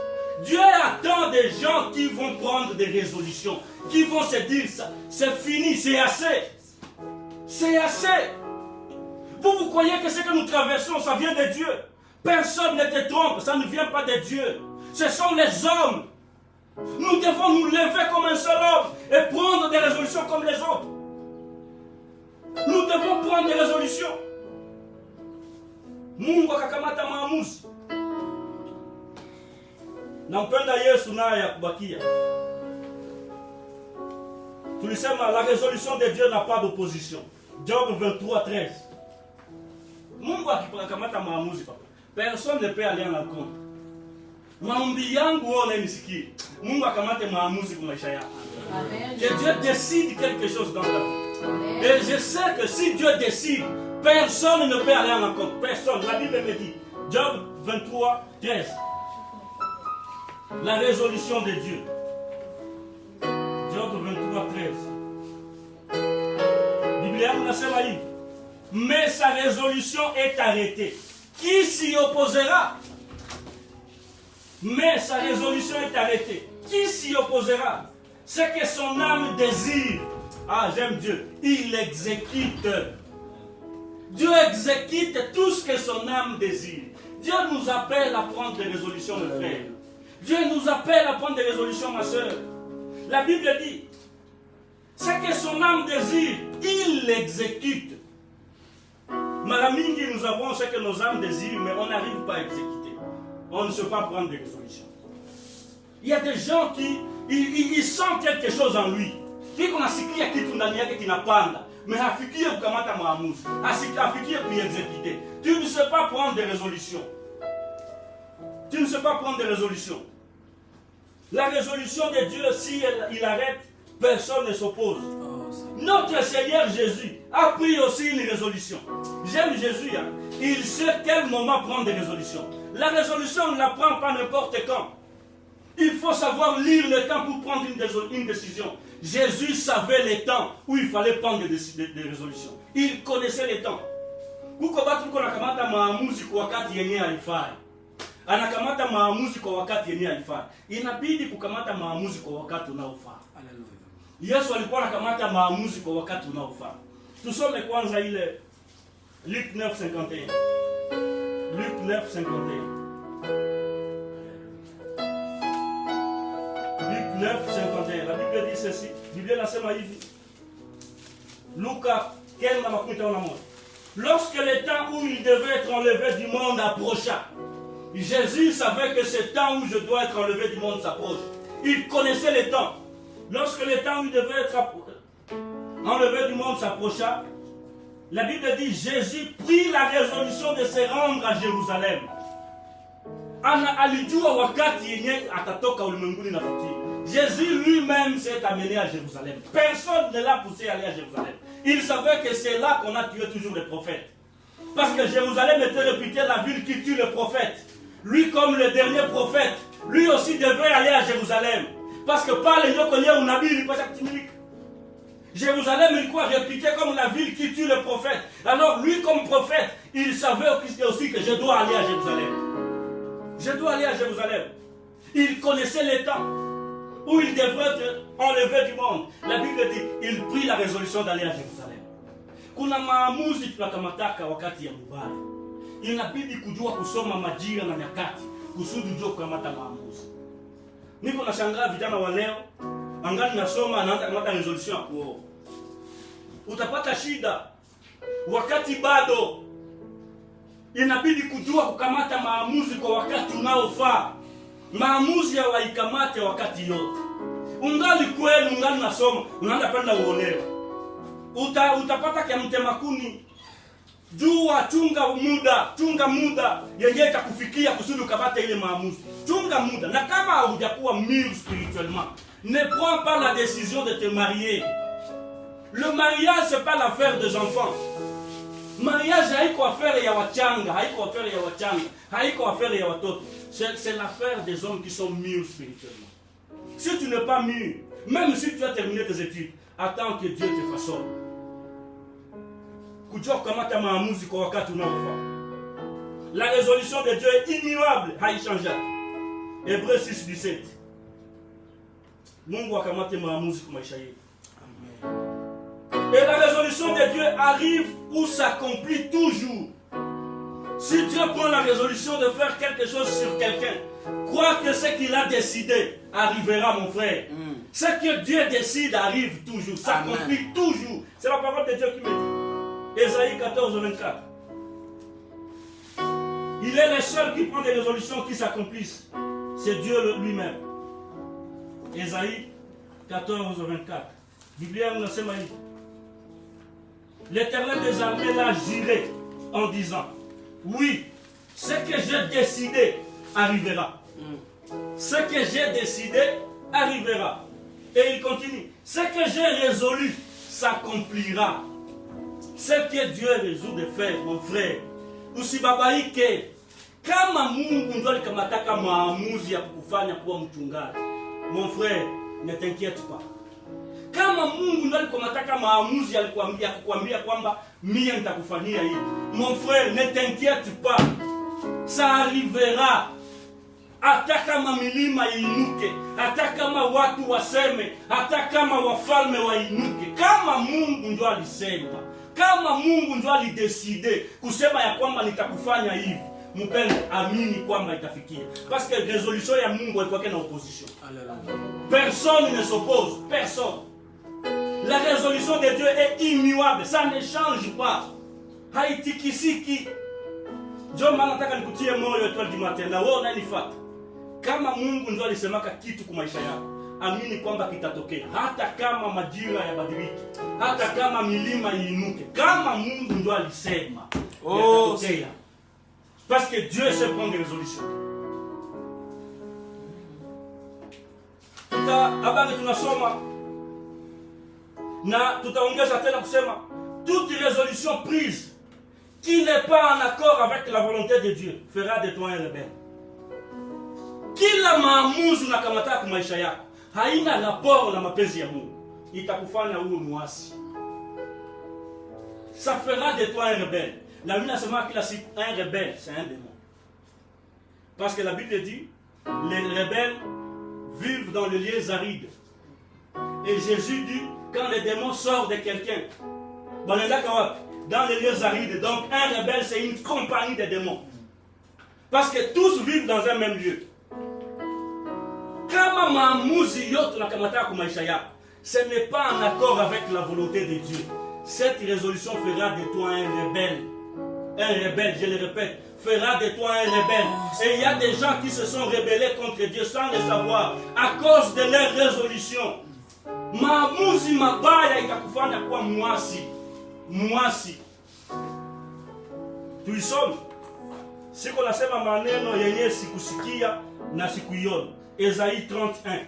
C: Dieu attend des gens qui vont prendre des résolutions, qui vont se dire ça, c'est fini, c'est assez. C'est assez. Vous croyez que ce que nous traversons, ça vient de Dieu? Personne ne te trompe, ça ne vient pas de Dieu. Ce sont les hommes. Nous devons nous lever comme un seul homme et prendre des résolutions comme les autres. Nous devons prendre des résolutions. Mungu akakamata maamuzi. Nampenda Yesu naye akubakia. Tulisema la résolution de Dieu n'a pas d'opposition. Job 23:13. Mungu akakamata maamuzi papa. Personne ne peut aller en l'encontre. Maombi yangu wao nisikie. Mungu akamate maamuzi kwa maisha yako. Amen. Que Dieu décide quelque chose dans ta vie. Amen. Et je sais que si Dieu décide, personne ne peut aller en l'encontre. Personne. La Bible me dit. Job 23:13. La résolution de Dieu. Job 23:13. Biblia nasema hivi. Mais sa résolution est arrêtée. Qui s'y opposera? Mais sa résolution est arrêtée. Qui s'y opposera? Ce que son âme désire. Ah, j'aime Dieu. Il exécute. Dieu exécute tout ce que son âme désire. Dieu nous appelle à prendre des résolutions, mon frère. Dieu nous appelle à prendre des résolutions, ma soeur. La Bible dit, ce que son âme désire, il l'exécute. Malamingi, nous avons ce que nos âmes désirent, mais on n'arrive pas à exécuter. On ne sait pas prendre des résolutions. Il y a des gens qui ils sentent quelque chose en lui, kiko nasikia kitu ndani yake kinapanda, mais hafikie kukamata maamuzi, hafikie kuexécuter. Tu ne sais pas prendre des résolutions. Tu ne sais pas prendre des résolutions. La résolution de Dieu, si il arrête, personne ne s'oppose. Notre Seigneur Jésus a pris aussi une résolution. J'aime Jésus, hein? Il sait quel moment prendre des résolutions. La résolution, on ne la prend pas n'importe quand. Il faut savoir lire le temps pour prendre une décision. Jésus savait les temps où il fallait prendre des résolutions. Il connaissait les temps. Kuko batu kuna kamata maamuzi kwa wakati yenye alifai. Anakamata maamuzi kwa wakati yenye alifai. Inabidi kukamata maamuzi kwa wakati unaofaa. Yesu alikuwa anakamata maamuzi kwa wakati unaofaa. Tusome kwanza ile Luc 9:51. Luc 9:51. Luc 9:51. La Bible dit ceci. Biblia inasema hivi. Luka 9:51. Lorsque le temps où il devait être enlevé du monde approcha, Jésus savait que ce temps où je dois être enlevé du monde s'approche. Il connaissait les temps. Lorsque le temps où il devait être enlevé du monde s'approcha, la Bible dit Jésus prit la résolution de se rendre à Jérusalem. Alijua wakati yenye atatoka ulimwenguni na fikiri. Jésus lui-même s'est amené à Jérusalem. Personne ne l'a poussé à aller à Jérusalem. Il savait que c'est là qu'on a tué toujours les prophètes. Parce que Jérusalem était réputée la ville qui tue les prophètes. Lui, comme le dernier prophète, lui aussi devait aller à Jérusalem. Parce que par les Nyokonye ou Nabi, il passe à Timilik. Jérusalem est quoi réputée comme la ville qui tue les prophètes. Alors lui, comme prophète, il savait aussi que je dois aller à Jérusalem. Je dois aller à Jérusalem. Il connaissait les temps où il devrait être enlevé du monde. La Bible dit, il prit la résolution d'aller à Jérusalem. Kuna maamuzi tunakamataka wakati ya mubaya. Inabidi kujua kusoma majira na nyakati kusudi ujue kukamata maamuzi. Niko nashangaa vijana wa leo angali nasoma anaanza kamata resolution ya kuoa. Utapata shida wakati bado. Inabidi kujua kukamata maamuzi kwa wakati unaofaa. Maamuzi ya waikamate wakati yote. Ungali kweli ungali nasoma, unaanza penda uolewe. Utapata kia mtemakuni. Jua chunga muda yenye itakufikia kusudi ukapata ile maamuzi. Chunga muda. Na kama hujakuwa mûr spirituellement, ne prends pas la décision de te marier. Le mariage c'est pas l'affaire des enfants. Mariage haiko affaire ya wachanga, haiko affaire ya watoto. C'est l'affaire des hommes qui sont mûrs spirituellement. Si tu n'es pas mûr, même si tu as terminé tes études, attends que Dieu te façonne. Kujua kukamata maamuzi kwa wakati unaofaa. La résolution de Dieu est immuable, haichangeable. Hébreux 6:17. Mungu akamate maamuzi kwa maisha yetu. Et la résolution de Dieu arrive ou s'accomplit toujours. Si Dieu prend la résolution de faire quelque chose sur quelqu'un, crois que ce qu'il a décidé arrivera, mon frère. Ce que Dieu décide arrive toujours, s'accomplit toujours. C'est la parole de Dieu qui me dit. Ésaïe 14:24. Il est le seul qui prend des résolutions qui s'accomplissent. C'est Dieu lui-même. Ésaïe 14:24. Biblia unasema hivi. L'Éternel des armées l'a juré en disant, oui, ce que j'ai décidé arrivera. Ce que j'ai décidé arrivera. Et il continue. Ce que j'ai résolu s'accomplira. Ce que Dieu résout de faire, mon frère, usibabaike. Kama Mungu ndio alikamataka maamuzi ya kukufanya kuwa mchungaji, mon frère, ne t'inquiète pas. Kama Mungu ndio alikamataka maamuzi kukwambia kwamba mimi nitakufanyia hivi, mon frère, ne t'inquiète pas. Ça arrivera. Hata kama milima iinuke, hata kama watu waseme, hata kama wafalme wainuke, kama Mungu ndio alisema, kama Mungu ndio alideside kusema ya kwamba nitakufanya hivi, mpende amini kwamba itafikia. Parce que résolution ya Mungu haiko na opposition. Personne ne s'oppose, personne. La résolution de Dieu est immuable, ça ne change pas. Haitikisiki. Ndio maana nataka nikutie moyo Etoile du Matin na wewe unanifuata. Kama Mungu ndio alisemaka kitu kwa maisha yako, amini kwamba kitatokea, hata kama majira yabadilike, hata kama milima iinuke, kama Mungu ndo alisema yatatokea. Parce que Dieu sait prendre des résolutions. Habari tunasoma na tutaongeza tena kusema toute résolution prise qui n'est pas en accord avec la volonté de Dieu fera de toi un rebelle. Kila maamuzi unakamata kwa maisha yako haina rapport na mapenzi ya Mungu, itakufanya uwe muasi. Ça fera de toi un rebelle. La Bible nasema kila siku un rebelle c'est un démon. Parce que la Bible dit les rebelles vivent dans les lieux arides. Et Jésus dit quand les démons sortent de quelqu'un, dans les lieux arides, donc un rebelle c'est une compagnie de démons. Parce que tous vivent dans un même lieu. Kama maamuzi yote unakamata kwa maisha yako, ce n'est pas en accord avec la volonté de Dieu, cette résolution fera de toi un rebelle. Un rebelle, je le répète, fera de toi un rebelle. Et il y a des gens qui se sont rebellés contre Dieu sans le savoir, à cause de leur résolution. Maamuzi mabaya itakufanya kuwa muasi. Muasi. Tuisome. Siku nasema maneno yenye sikusikia na sikuiona. Esaïe 31.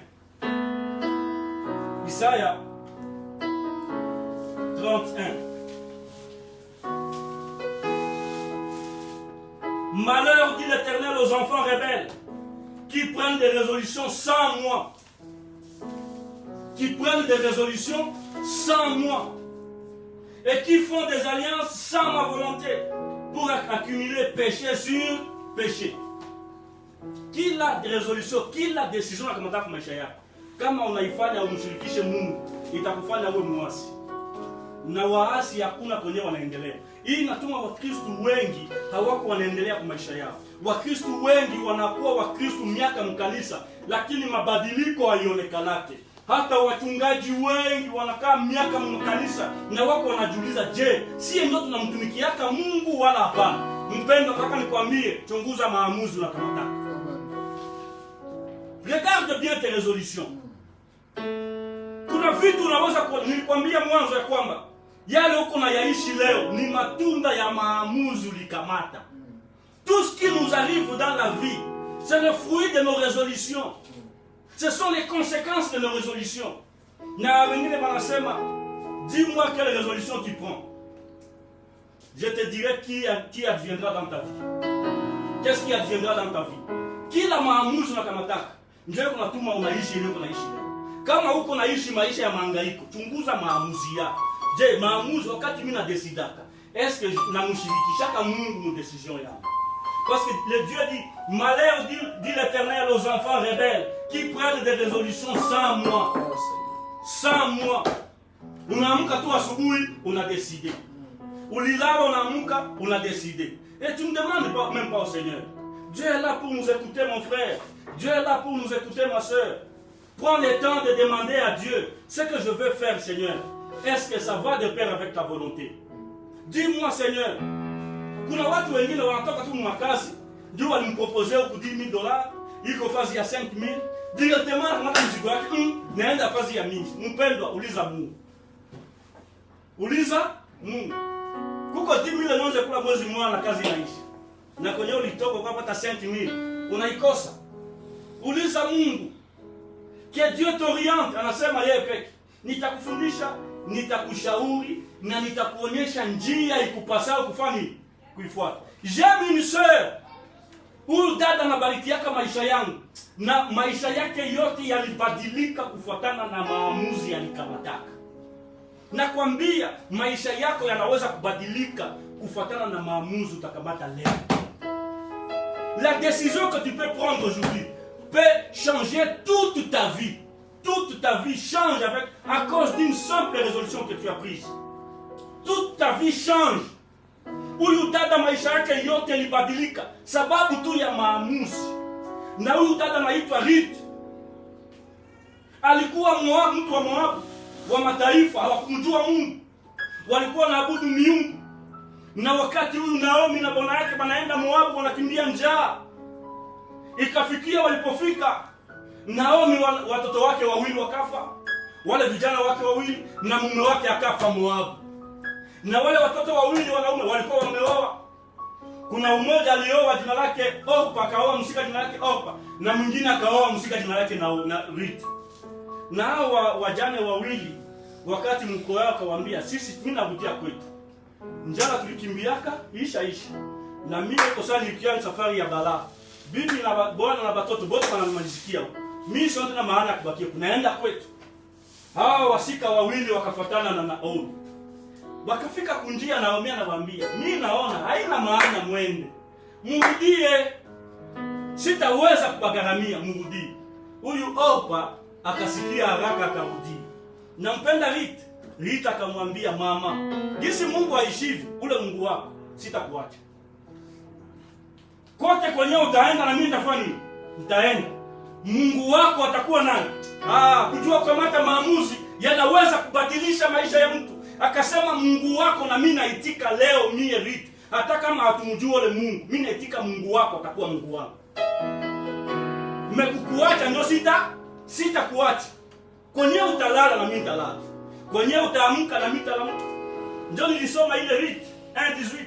C: Isaya 31. Malheur, dit l'Éternel, aux enfants rebelles qui prennent des résolutions sans moi. Qui prennent des résolutions sans moi. Et qui font des alliances sans ma volonté pour accumuler péché sur péché. Kila resolution, kila decision na kamata kwa maisha yako, kama unaifanya umshirikishe Mungu, itakufanya wewe muasi. Na waasi hakuna kwenye wanaendelea. Hii inatuma Wakristo wengi hawako wanaendelea kwa maisha yao. Wakristo wengi wanakuwa Wakristo miaka mkanisa, lakini mabadiliko haionekane. Hata wachungaji wengi wanakaa miaka mkanisa na wako wanajiuliza, je, si ndio tunamtumikiaka Mungu wala hapana? Mpendo, kaka nikwambie, chunguza maamuzi unakamata. Regarde bien tes résolutions. Kuna vitu unaweza nilikwambia mwanzo ya kwamba yale uko na yaishi leo ni matunda ya maamuzi ulikamata. Tout ce qui nous arrive dans la vie, c'est le fruit de nos résolutions. Ce sont les conséquences de nos résolutions. Na wengine wanasema, dis-moi quelle résolution tu prends. Je te dirai qui adviendra dans ta vie. Qu'est-ce qui adviendra dans ta vie? Kila maamuzi unakamataka ndio kunatuma unaishi leo unaishi leo. Kama uko naishi maisha ya mahangaiko, chunguza maamuzi yako. Je, maamuzi wakati mimi na decidaka, est-ce que namshirikishaka Mungu mu décision yangu? Parce que le Dieu dit, malheur, dit l'Éternel aux enfants rebelles qui prennent des résolutions sans moi. Sans moi. Unaamka tu asubuhi, una décidé. Ulilala unaamka, una décidé. Et tu ne demandes même pas au Seigneur. Dieu est là pour nous écouter, mon frère. Dieu est là pour nous écouter, ma soeur. Prends le temps de demander à Dieu ce que je veux faire, Seigneur. Est-ce que ça va de pair avec ta volonté? Dis-moi, Seigneur. Kuna watu wengine wanatoka tu mwakazi, ndio walimproposer huko $10,000, iko fazi ya 5,000, directement anataka mzigo wake, naenda fazi ya mingi. Mpendwa, uliza Mungu. Uliza Mungu. Kuko $10,000 unaweza kula mwezi mmoja na kazi inaishi. Na kwenye ulitoka ukapata 5,000, unaikosa. Uliza Mungu. Que Dieu t'oriente, anasema yeye peke. Nitakufundisha, nitakushauri na nitakuonyesha njia ikupasao kufanya kuifuata. J'aime une sœur. Huyu dada anabarikiaka maisha yangu na maisha yake yote yalibadilika kufuatana na maamuzi alikamataka. Nakwambia maisha yako yanaweza kubadilika kufuatana na maamuzi utakamata leo. La décision que tu peux prendre aujourd'hui peut changer toute ta vie. Toute ta vie change à cause d'une simple résolution que tu as prise. Toute ta vie change. Huyu dada maisha yake yote libadilika sababu tu ya maamuzi. Na huyu dada anaitwa Ruth. Alikuwa mtu wa Moabu, wa mataifa, hawakumjua Mungu. Walikuwa wanaabudu miungu. Na wakati huyu Naomi na bwana yake wanaenda Moabu, wanakimbia njaa. Ikafikia walipofika, Naomi watoto wake wawili wakafa, wale vijana wake wawili, na mume wake akafa Moabu. Na wale watoto wawili wanaume walikuwa wameoa. Kuna mmoja alioa jina lake Orpa, akaoa msika jina lake Orpa, na mwingine akaoa msika jina lake na Ruth. Na hao wajane wawili wakati mko wao akawaambia, sisi mimi narudia kwetu. Njala tulikimbiaka isha. Na mimi niko sasa nikianza safari ya balaa. Bibi na bwana na watoto wote wanamalizikia. Mimi sio tena maana kubakia, kunaenda kwetu. Hao wasika wawili wakafuatana na Naomi. Wakafika kunjia, Naomi anawaambia, mimi naona haina maana mwende. Mrudie. Sitaweza kubagaramia, mrudie. Huyu Orpa akasikia haraka akarudi. Nampenda Rita akamwambia, mama, jinsi Mungu aishivi, ule Mungu wako sitakuacha. Kote kwenye utaenda na mimi nitafanya nini? Nitaenda. Mungu wako atakuwa nani? Kujua kukamata maamuzi yanaweza kubadilisha maisha ya mtu. Akasema Mungu wako, na mimi naitika leo mie Rita. Hata kama hatumjua ule Mungu, mimi naitika Mungu wako atakuwa Mungu wangu. Nimekukuacha ndio sitakuacha. Kwenye utalala na mimi nitalala. Kwenye utaamka na mimi nitaamka. Ndio nilisoma ile Rita 1:18.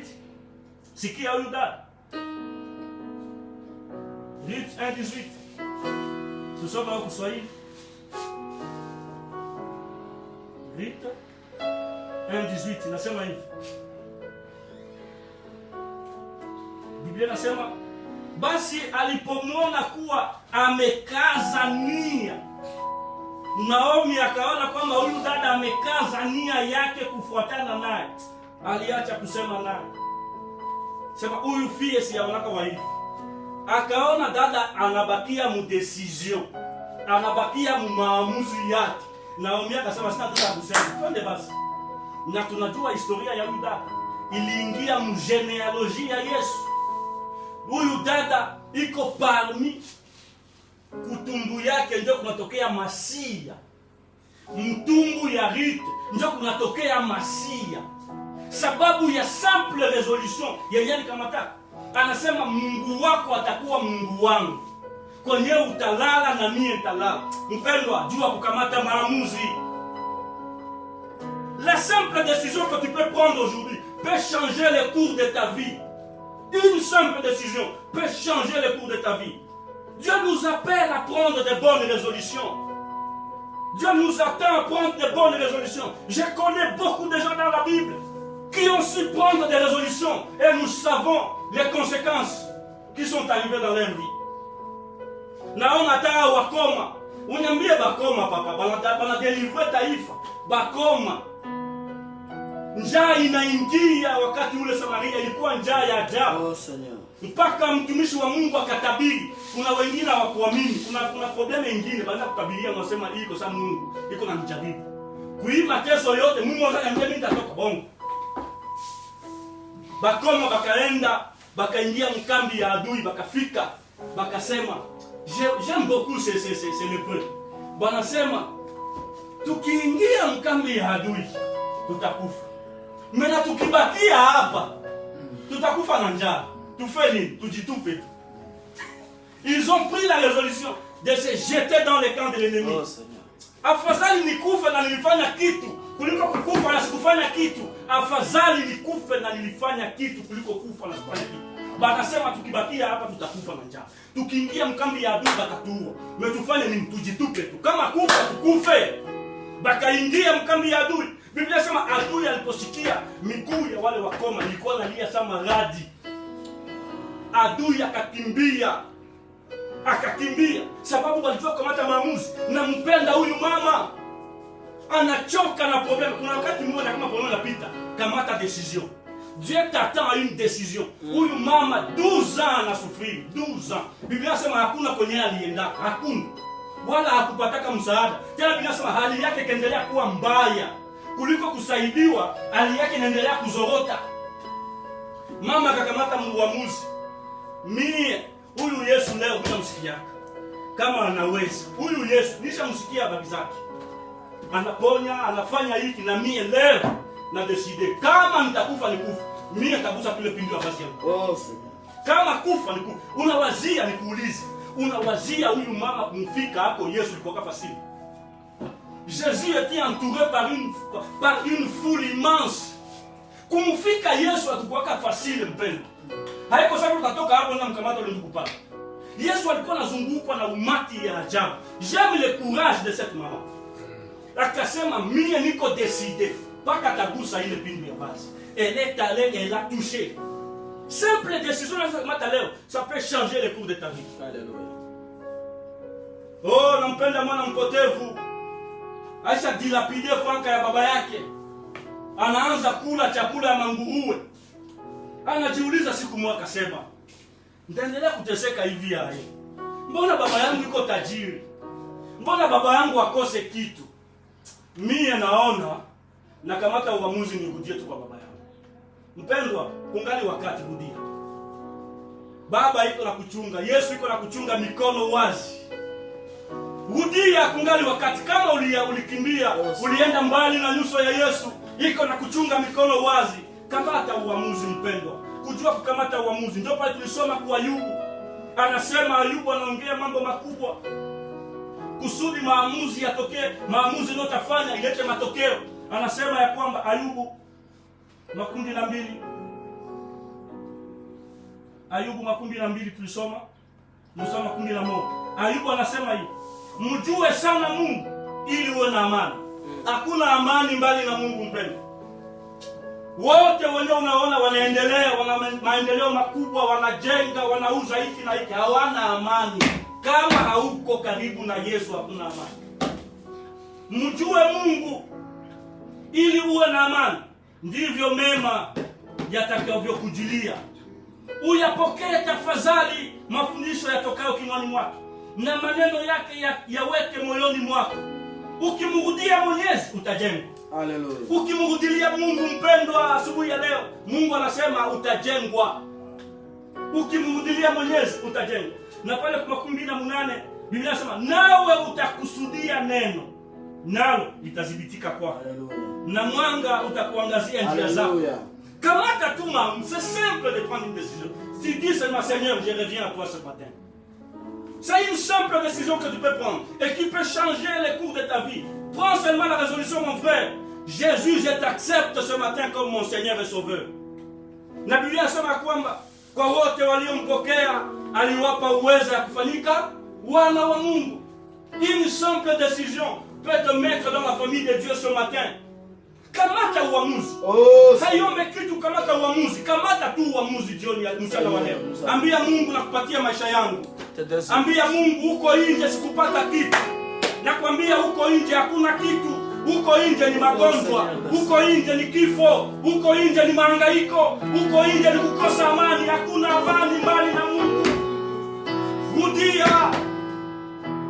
C: Sikia huyu dada. Rita 1:18. Tusoma kwa Kiswahili. Rita 1:18 nasema hivi. Biblia nasema basi alipomwona kuwa amekaza nia, Naomi akaona kwamba huyu dada amekaza nia yake kufuatana naye, aliacha kusema naye. Sema huyu fie si yaonaka wa hivi. Akaona dada anabakia mu decision, anabakia mu maamuzi yake. Naomi akasema sina tena kusema, twende basi. Na tunajua historia ya huyu dada iliingia mu genealogy ya Yesu. Huyu dada iko parmi kutumbu yake ndio kunatokea Masia. Mtumbu ya Rita ndio kunatokea Masia. Sababu ya simple resolution yenye nikamata. Anasema Mungu wako atakuwa Mungu wangu. Kwenye utalala na mie nitalala. Mpendwa, jua kukamata maamuzi. La simple décision que tu peux prendre aujourd'hui peut changer le cours de ta vie. Une simple décision peut changer le cours de ta vie. Dieu nous appelle à prendre de bonnes résolutions. Dieu nous attend à prendre de bonnes résolutions. Je connais beaucoup de gens dans la Bible qui ont su prendre des résolutions et nous savons les conséquences qui sont arrivées dans leur vie. Naona taa wakoma. Uniambie bakoma papa, bana délivrer taifa. Bakoma. Njaa inaingia wakati ule Samaria ilikuwa njaa ya ajabu.
A: Oh Seigneur.
C: Mpaka mtumishi wa Mungu akatabiri. Kuna wengine hawakuamini. Kuna probleme nyingine baada kutabiria wanasema hii kwa sababu Mungu iko na mjaribu. Kuima teso yote Mungu ananiambia mimi nitatoka bongo. Bakoma bakaenda, bakaingia mkambi ya adui, bakafika, bakasema j'aime beaucoup c'est le peuple. Bwana sema tukiingia mkambi ya adui tutakufa. Mena tukibakia hapa tutakufa na njaa. Tufe nini? Tujitupe tu. Ils ont pris la résolution de se jeter dans les camps de l'ennemi.
A: Oh Seigneur.
C: Afadhali nikufe na nilifanya kitu kuliko kukufa na sikufanya kitu. Afadhali nikufe na nilifanya kitu kuliko kufa na sikufanya kitu. Bakasema tukibakia hapa tutakufa na njaa. Tukiingia mkambi ya adui batatuua. Metufanye nini? Tujitupe tu. Kama kufa tukufe. Bakaingia mkambi ya adui. Biblia inasema adui aliposikia miguu ya wale wakoma ilikuwa inalia sama radi. Adui akakimbia sababu walijua kukamata maamuzi. Na mpenda huyu mama anachoka na problème. Kuna wakati mmoja kama problème inapita, kamata décision. Dieu t'attend à une décision. Huyu mama 12 ans anasufiri, 12 ans. Biblia inasema hakuna kwenye alienda, hakuna. Wala hakupataka msaada. Tena Biblia inasema hali yake kaendelea kuwa mbaya. Kuliko kusaidiwa, hali yake inaendelea kuzorota. Mama akakamata uamuzi. Mie huyu Yesu leo tunamsikia kama anaweza. Huyu Yesu nishamsikia habari zake. Anaponya, anafanya hiki na mie leo na decide kama nitakufa nikufa. Mie nitagusa kile pindu ya basi yangu.
A: Oh Seigneur.
C: Kama kufa nikufa. Unawazia nikuulize. unawazia huyu mama kumfika hapo Yesu ilikuwa facile. Jésus était entouré par une foule immense. Kumfika Yesu atakuwa facile mpendo. Haiko sababu utatoka hapo na mkamata ule ndugu pale. Yesu alikuwa anazungukwa na umati ya ajabu. J'aime le courage de cette maman. Akasema mie niko décidé paka tagusa ile pindu ya basi. Elle est allée, elle a touché. Simple décision leo, ça peut changer le cours de ta vie.
A: Alléluia.
C: Oh, nampenda mwana mpotevu. Aisha dilapide franka ya baba yake. Anaanza kula chakula ya manguruwe. Anajiuliza siku moja akasema, nitaendelea kuteseka hivi yae. Mbona baba yangu yuko tajiri? Mbona baba yangu akose kitu? Mie naona nakamata uamuzi nirudie tu kwa baba yangu. Mpendwa, kungali wakati rudia. Baba iko na kuchunga, Yesu iko na kuchunga mikono wazi. Rudia kungali wakati. Kama ulikimbia, ulienda mbali na nyuso ya Yesu, iko na kuchunga mikono wazi. Kamata uamuzi mpendwa. Kujua kukamata uamuzi. Ndio pale tulisoma kwa Ayubu. Anasema Ayubu anaongea mambo makubwa. Kusudi maamuzi yatokee, maamuzi unayotafanya ilete matokeo. Anasema ya kwamba Ayubu 12. Ayubu 12 tulisoma. Msoma 11. Ayubu anasema hivi. Mjue sana Mungu ili uwe na amani. Hakuna amani mbali na Mungu mpendwa. Wote wenyewe unaona wanaendelea, wana maendeleo makubwa, wanajenga, wanauza hiki na hiki, hawana amani. Kama hauko karibu na Yesu hakuna amani. Mjue Mungu ili uwe na amani, ndivyo mema yatakavyokujilia. Uyapokee tafadhali mafundisho yatokayo kinywani mwako, na maneno yake yaweke moyoni mwako. Ukimrudia Mwenyezi utajengwa.
A: Haleluya.
C: Ukimrudilia Mungu mpendwa asubuhi ya leo, Mungu anasema utajengwa. Ukimrudilia Mwenyezi utajengwa. Na pale kwa 18 Biblia inasema nawe utakusudia neno, nalo litadhibitika kwako.
A: Haleluya.
C: Na mwanga utakuangazia njia zako.
A: Haleluya.
C: Kamata tu maman, c'est simple de prendre une décision. Si tu dis seulement Seigneur, je reviens à toi ce matin. C'est une simple décision que tu peux prendre et qui peut changer le cours de ta vie. Prends seulement la résolution, mon frère. Jésus, je t'accepte ce matin comme mon Seigneur et Sauveur. Na Biblia inasema kwamba kwa wote waliompokea aliwapa uwezo ya kufanyika wana wa Mungu. Une simple décision peut te mettre dans la famille de Dieu ce matin. Kamata uamuzi. Sayombe kitu, kamata uamuzi. Kamata tu uamuzi jioni ya mchana wa leo. Ambia Mungu nakupatia maisha yangu. Ambia Mungu huko nje sikupata kitu. Nakwambia huko nje hakuna kitu. Huko nje ni magonjwa. Huko nje ni kifo. Huko nje ni mahangaiko. Huko nje ni kukosa amani. Hakuna amani mbali na Mungu. Rudia.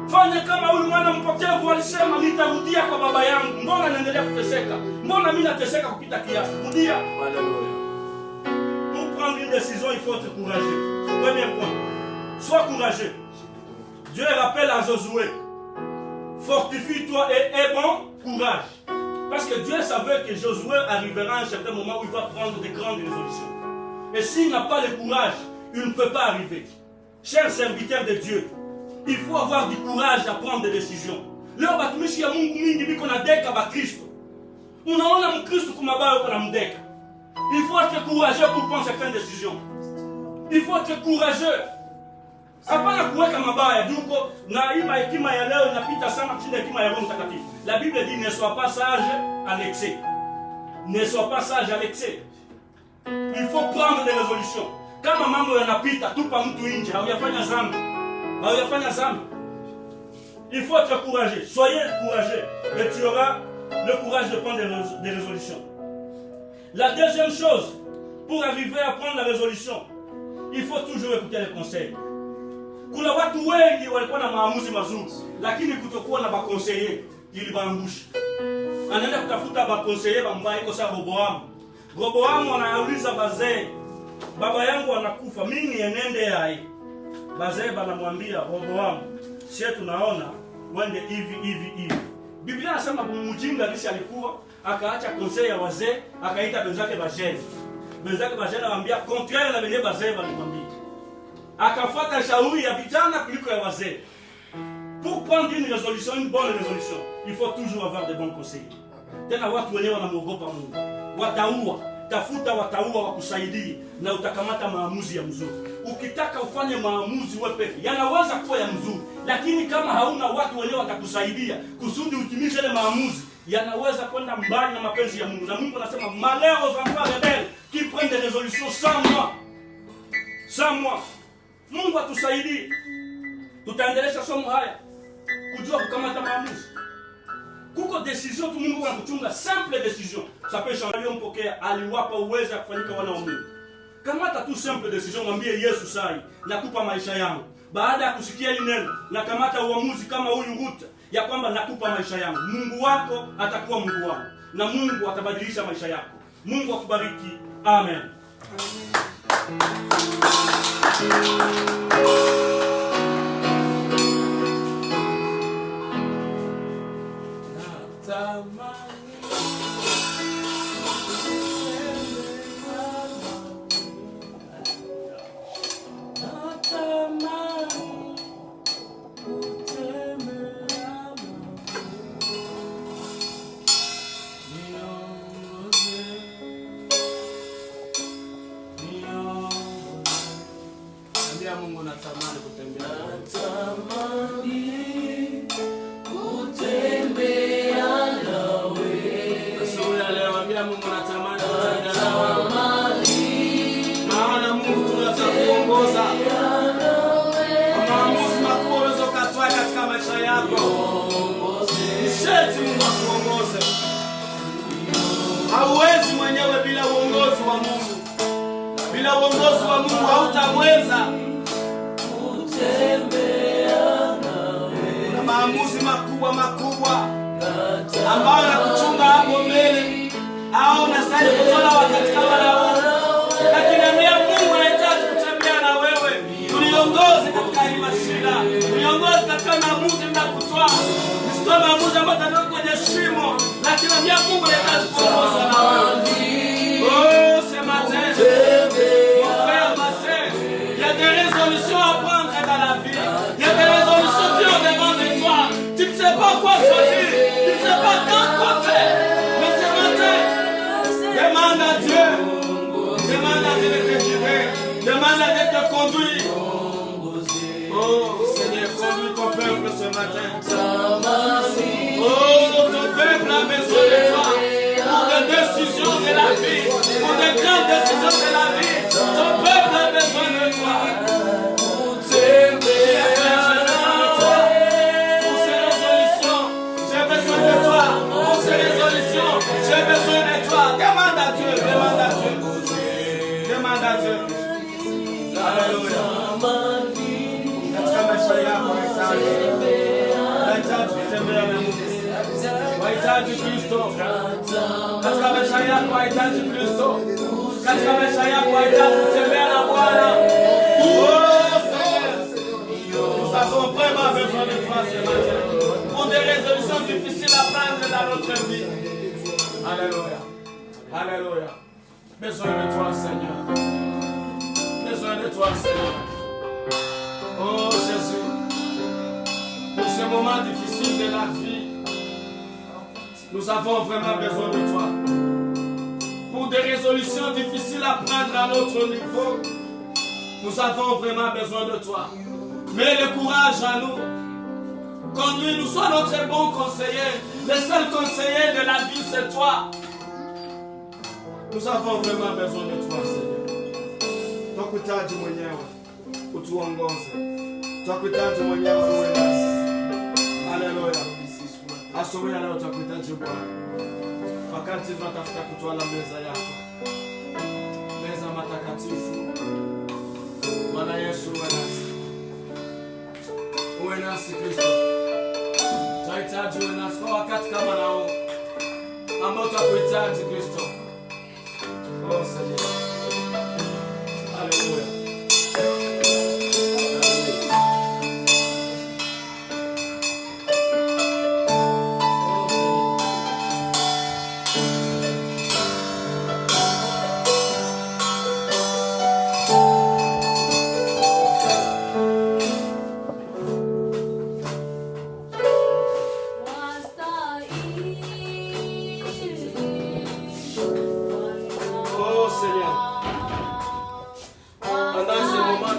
C: Fanya kama huyu mwana mpotevu alisema, nitarudia kwa baba yangu. Mbona naendelea kuteseka? Mbona mimi nateseka kupita kiasi? Rudia.
A: Haleluya.
C: Pour prendre une décision, il faut être courageux. Premier point. Sois courageux. Dieu rappelle à Josué, fortifie-toi et aie bon courage. Parce que Dieu savait que Josué arrivera à un certain moment où il va prendre de grandes résolutions. Et s'il n'a pas le courage, il ne peut pas arriver. Chers serviteurs de Dieu, il faut avoir du courage à prendre des décisions. Leo batumishi ya Mungu mingi biko na deka ba Kristo. Unaona mkristo kumabaya uko na mdeka. Il faut être courageux pour prendre certaines décisions. Il faut être courageux. Hapana kuweka mabaya duko na hii hekima ya leo inapita sana kushinda hekima ya Roho Mtakatifu. La Bible dit ne sois pas sage à l'excès. Ne sois pas sage à l'excès. Il faut prendre des résolutions. Kama mambo yanapita tupa mtu nje, hauyafanya zambi. Hauyafanya zambi. Il faut être courageux. Soyez courageux et tu auras le courage de prendre des résolutions. La deuxième chose, pour arriver à prendre la résolution, il faut toujours écouter les conseils. Kuna watu wengi walikuwa na maamuzi mazuri, lakini kutokuwa na bakonseye ilibaangusha. Anaenda kutafuta bakonseye bambaye kwa sababu Roboamu. Roboamu anauliza bazee, baba yangu anakufa, mimi niende yae. Bazee banamwambia Roboamu, sisi tunaona wende hivi. Biblia inasema mjinga kisi alikuwa akaacha conseil ya wazee, akaita benzake bajeni. Benzake bajeni anamwambia contraire na vile bazee walimwambia. akafuata shauri ya vijana kuliko ya wazee. Pour prendre une résolution, une bonne résolution, il faut toujours avoir de bons conseillers. Tena watu wenyewe wanamuogopa Mungu. Wataua, tafuta wataua wakusaidie na utakamata maamuzi ya mzuri. Ukitaka ufanye maamuzi wewe peke, yanaweza kuwa ya mzuri, lakini kama hauna watu wenyewe watakusaidia kusudi utimishe ile maamuzi, yanaweza kwenda mbali na mapenzi ya Mungu. Na Mungu anasema malheur aux enfants rebelles qui prennent des résolutions sans moi. Sans moi. Mungu atusaidie. Tutaendelesha somo haya kujua kukamata maamuzi. Kuko decision tu Mungu anakuchunga, simple decision. Ça peut changer mpokea aliwapa uwezo wa kufanyika wana wa Mungu. Kamata tu simple decision, mwambie Yesu sai nakupa maisha yangu. Baada ya kusikia hili neno, na kamata uamuzi kama huyu Ruth ya kwamba nakupa maisha yangu. Mungu wako atakuwa Mungu wangu na Mungu atabadilisha maisha yako. Mungu akubariki. Amen.
B: Mungu natamani kutembea.
A: Natamani kutembea nawe.
B: Asubuhi ya leo ambia Mungu natamani kutembea nawe. Maana Mungu tunaweza kuongoza. Maamuzi makubwa unaweza kutwaa katika maisha yako. Sheti Mungu akuongoze. Hauwezi mwenyewe bila uongozi wa Mungu. Bila uongozi wa Mungu hautaweza. Kuna maamuzi makubwa ambayo nakuchunga hapo mbele au unastahili kutola wakati kama na huu, lakini ambia Mungu anahitaji kutembea na wewe. Uniongoze katika hii mashida, uniongoze katika maamuzi mnakutoa. Usitoe maamuzi ambayo yatatoka kwenye shimo, lakini ambia Mungu anahitaji kuongoza na wewe. Oh, sema tena. Il y a des résolutions à prendre dans la vie. Il y a des résolutions qui ont devant de toi. Tu ne sais pas quoi choisir. Tu ne sais pas quand quoi faire. Mais ce matin, demande à Dieu. Demande à Dieu de te guider. Demande à Dieu de te conduire. Oh Seigneur, conduis ton peuple ce matin. Oh, ton peuple a besoin de toi. Pour des décisions de la vie. Pour des grandes décisions de la vie. Ton peuple a besoin de toi. J'ai besoin de toi. Demande à Dieu. Demande à Dieu. Demande à Dieu. Alléluia. Katika maisha yako wahitaji kutembea na Mungu. Wahitaji Kristo. Katika maisha yako wahitaji Kristo. Katika maisha yako wahitaji kutembea na Bwana. Oh Seigneur. Nous avons vraiment besoin de toi ce matin. Pour des résolutions difficiles à prendre dans notre vie. Alléluia. Alléluia. Besoin de toi, Seigneur. Besoin de toi, Seigneur. Oh Jésus. Pour ce moment difficile de la vie, nous avons vraiment besoin de toi. Pour des résolutions difficiles à prendre à notre niveau, nous avons vraiment besoin de toi. Mets le courage à nous. Conduis-nous, sois notre bon conseiller. Le seul conseiller de la vie, c'est toi. Nous avons vraiment besoin de toi, Seigneur. Twakuhitaji mwenyewe utuongoze. Twakuhitaji mwenyewe uwe nasi. Haleluya. Asubuhi ya leo twakuhitaji Bwana. Wakati tunatafuta kutwala meza yako, meza matakatifu. Bwana Yesu uwe nasi. Uwe nasi Kristo. Tunahitaji uwe nasi kwa wakati kama na huu ambao twakuhitaji Kristo. Oh Seigneur. Alléluia.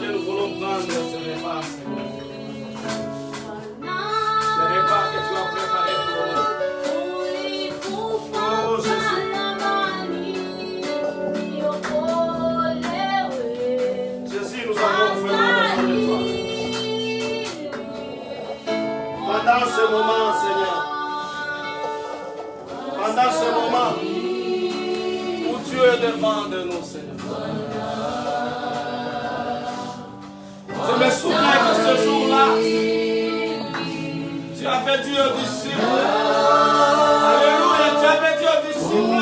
B: matin, nous voulons prendre ce repas, Seigneur. Le repas que tu as préparé pour nous. Oh Jésus. Jésus, nous avons vraiment besoin de toi. Pendant ce moment, Seigneur, pendant ce moment où tu es devant de nous, Seigneur, je me souviens que ce jour-là, tu avais dit aux disciples, alléluia, tu avais dit aux disciples,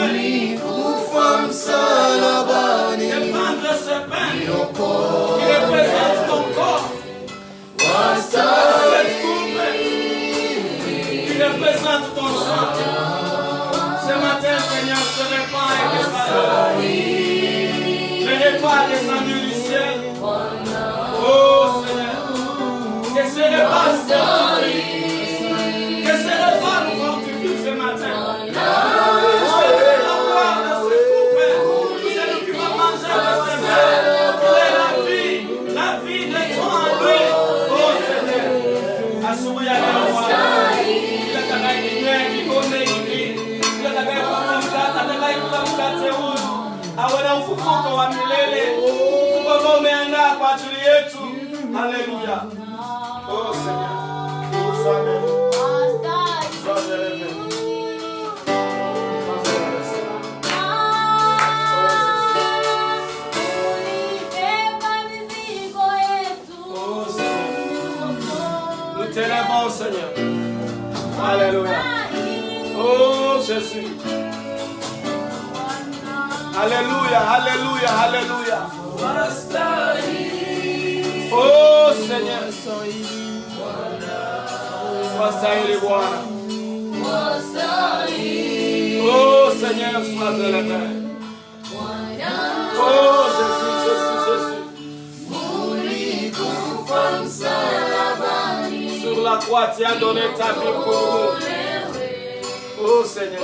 B: de prendre ce pain qui représente ton corps, cette coupe qui représente ton sang. Ce matin, Seigneur, ce repas est préparé. Le repas est descendu du ciel. Oh Seigneur, que ce repas nous fortifie. Que ce repas nous fortifie ce matin. Nous allons boire de ce coupe. Nous allons qui va manger de ce pain. Il est la vie de toi en lui. Oh Seigneur, assouvir à la voix. Il est la vie qui connaît lui. Il est la vie awena ufufuko wa milele, ufufuko ambao umeandaa kwa ajili yetu. Haleluya. Oh Seigneur, sois béni, sois élevé. Oh Seigneur, nous t'élèvons Seigneur. Alléluia. Oh Jésus. Alléluia, alléluia, alléluia. Oh Seigneur. Wastahili Bwana. Oh Seigneur, sois élevé. Oh Jésus, Jésus, Jésus. Sur la croix, tu as donné ta vie pour nous. Oh Seigneur.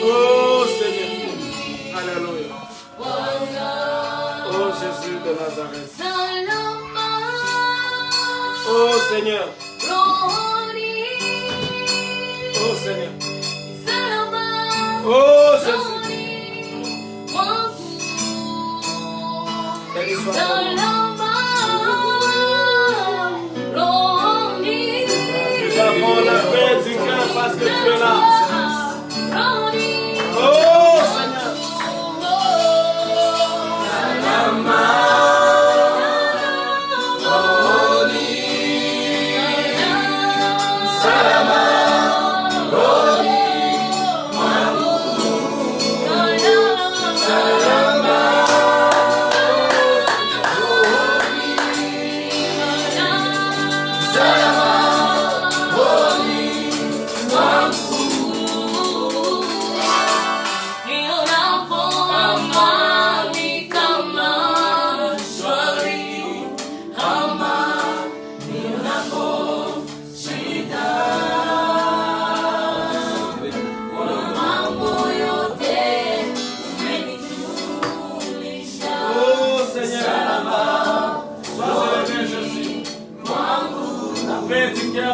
B: Oh Seigneur. Alléluia. Oh Jésus de Nazareth. Oh Seigneur. Oh Seigneur. Oh Jésus. Béni soit ton nom. Nous avons la paix du cœur parce que tu es là. Oh Seigneur.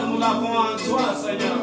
B: Nous l'avons en toi, Seigneur.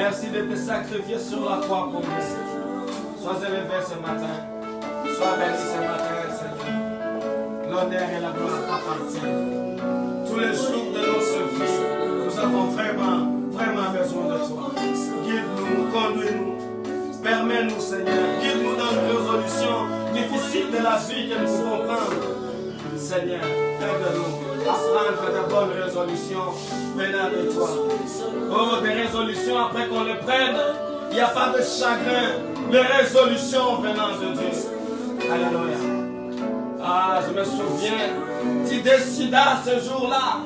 A: Merci de te sacrifier sur la croix pour nous. Sois élevé ce matin. Sois béni ce matin, Seigneur. L'honneur et la gloire t'appartiennent. Tous les jours de notre vie, nous avons vraiment besoin de toi. Guide-nous, conduis-nous. Permets-nous, Seigneur. Guide-nous dans les résolutions difficiles de la vie que nous pouvons prendre. Seigneur, aide-nous à prendre de bonnes résolutions venant de toi. Oh, des résolutions après qu'on les prenne, il n'y a pas de chagrin. Les résolutions venant de Dieu. Alléluia. Ah, je me souviens, tu décidas ce jour-là.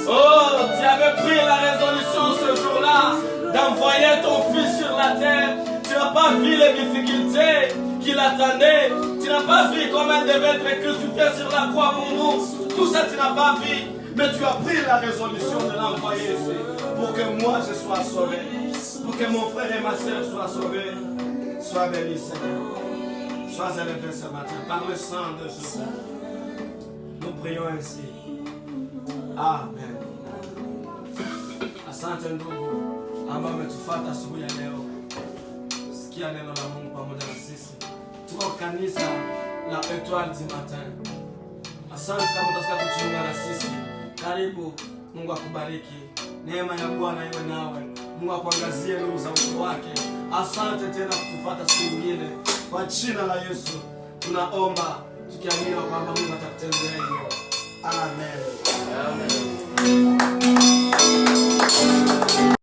A: Oh, tu avais pris la résolution ce jour-là d'envoyer ton fils sur la terre. Tu n'as pas vu les difficultés qui l'attendaient. Tu n'as pas vu comment il devait être crucifié sur la croix pour nous. Tout ça, tu n'as pas vu. Mais tu as pris la résolution de l'envoyer ici pour que moi je sois sauvé. Pour que mon frère et ma soeur soient sauvés. Sois béni, Seigneur. Sois élevé ce matin par le sang de Jésus. Nous prions ainsi. Amen. Asante ndugu ambao umetufuata asubuhi ya leo. Sikia neno la Mungu pamoja na sisi. Tuko kanisa la Etoile du Matin. Asante kama utasikia kujiunga na sisi. Karibu. Mungu akubariki. Neema ya Bwana iwe nawe. Mungu akuangazie nuru za uso wake. Asante tena kutufuata siku nyingine. Kwa jina la Yesu tunaomba tukiamini kwamba Mungu atakutendea hivyo. Amen. Amen.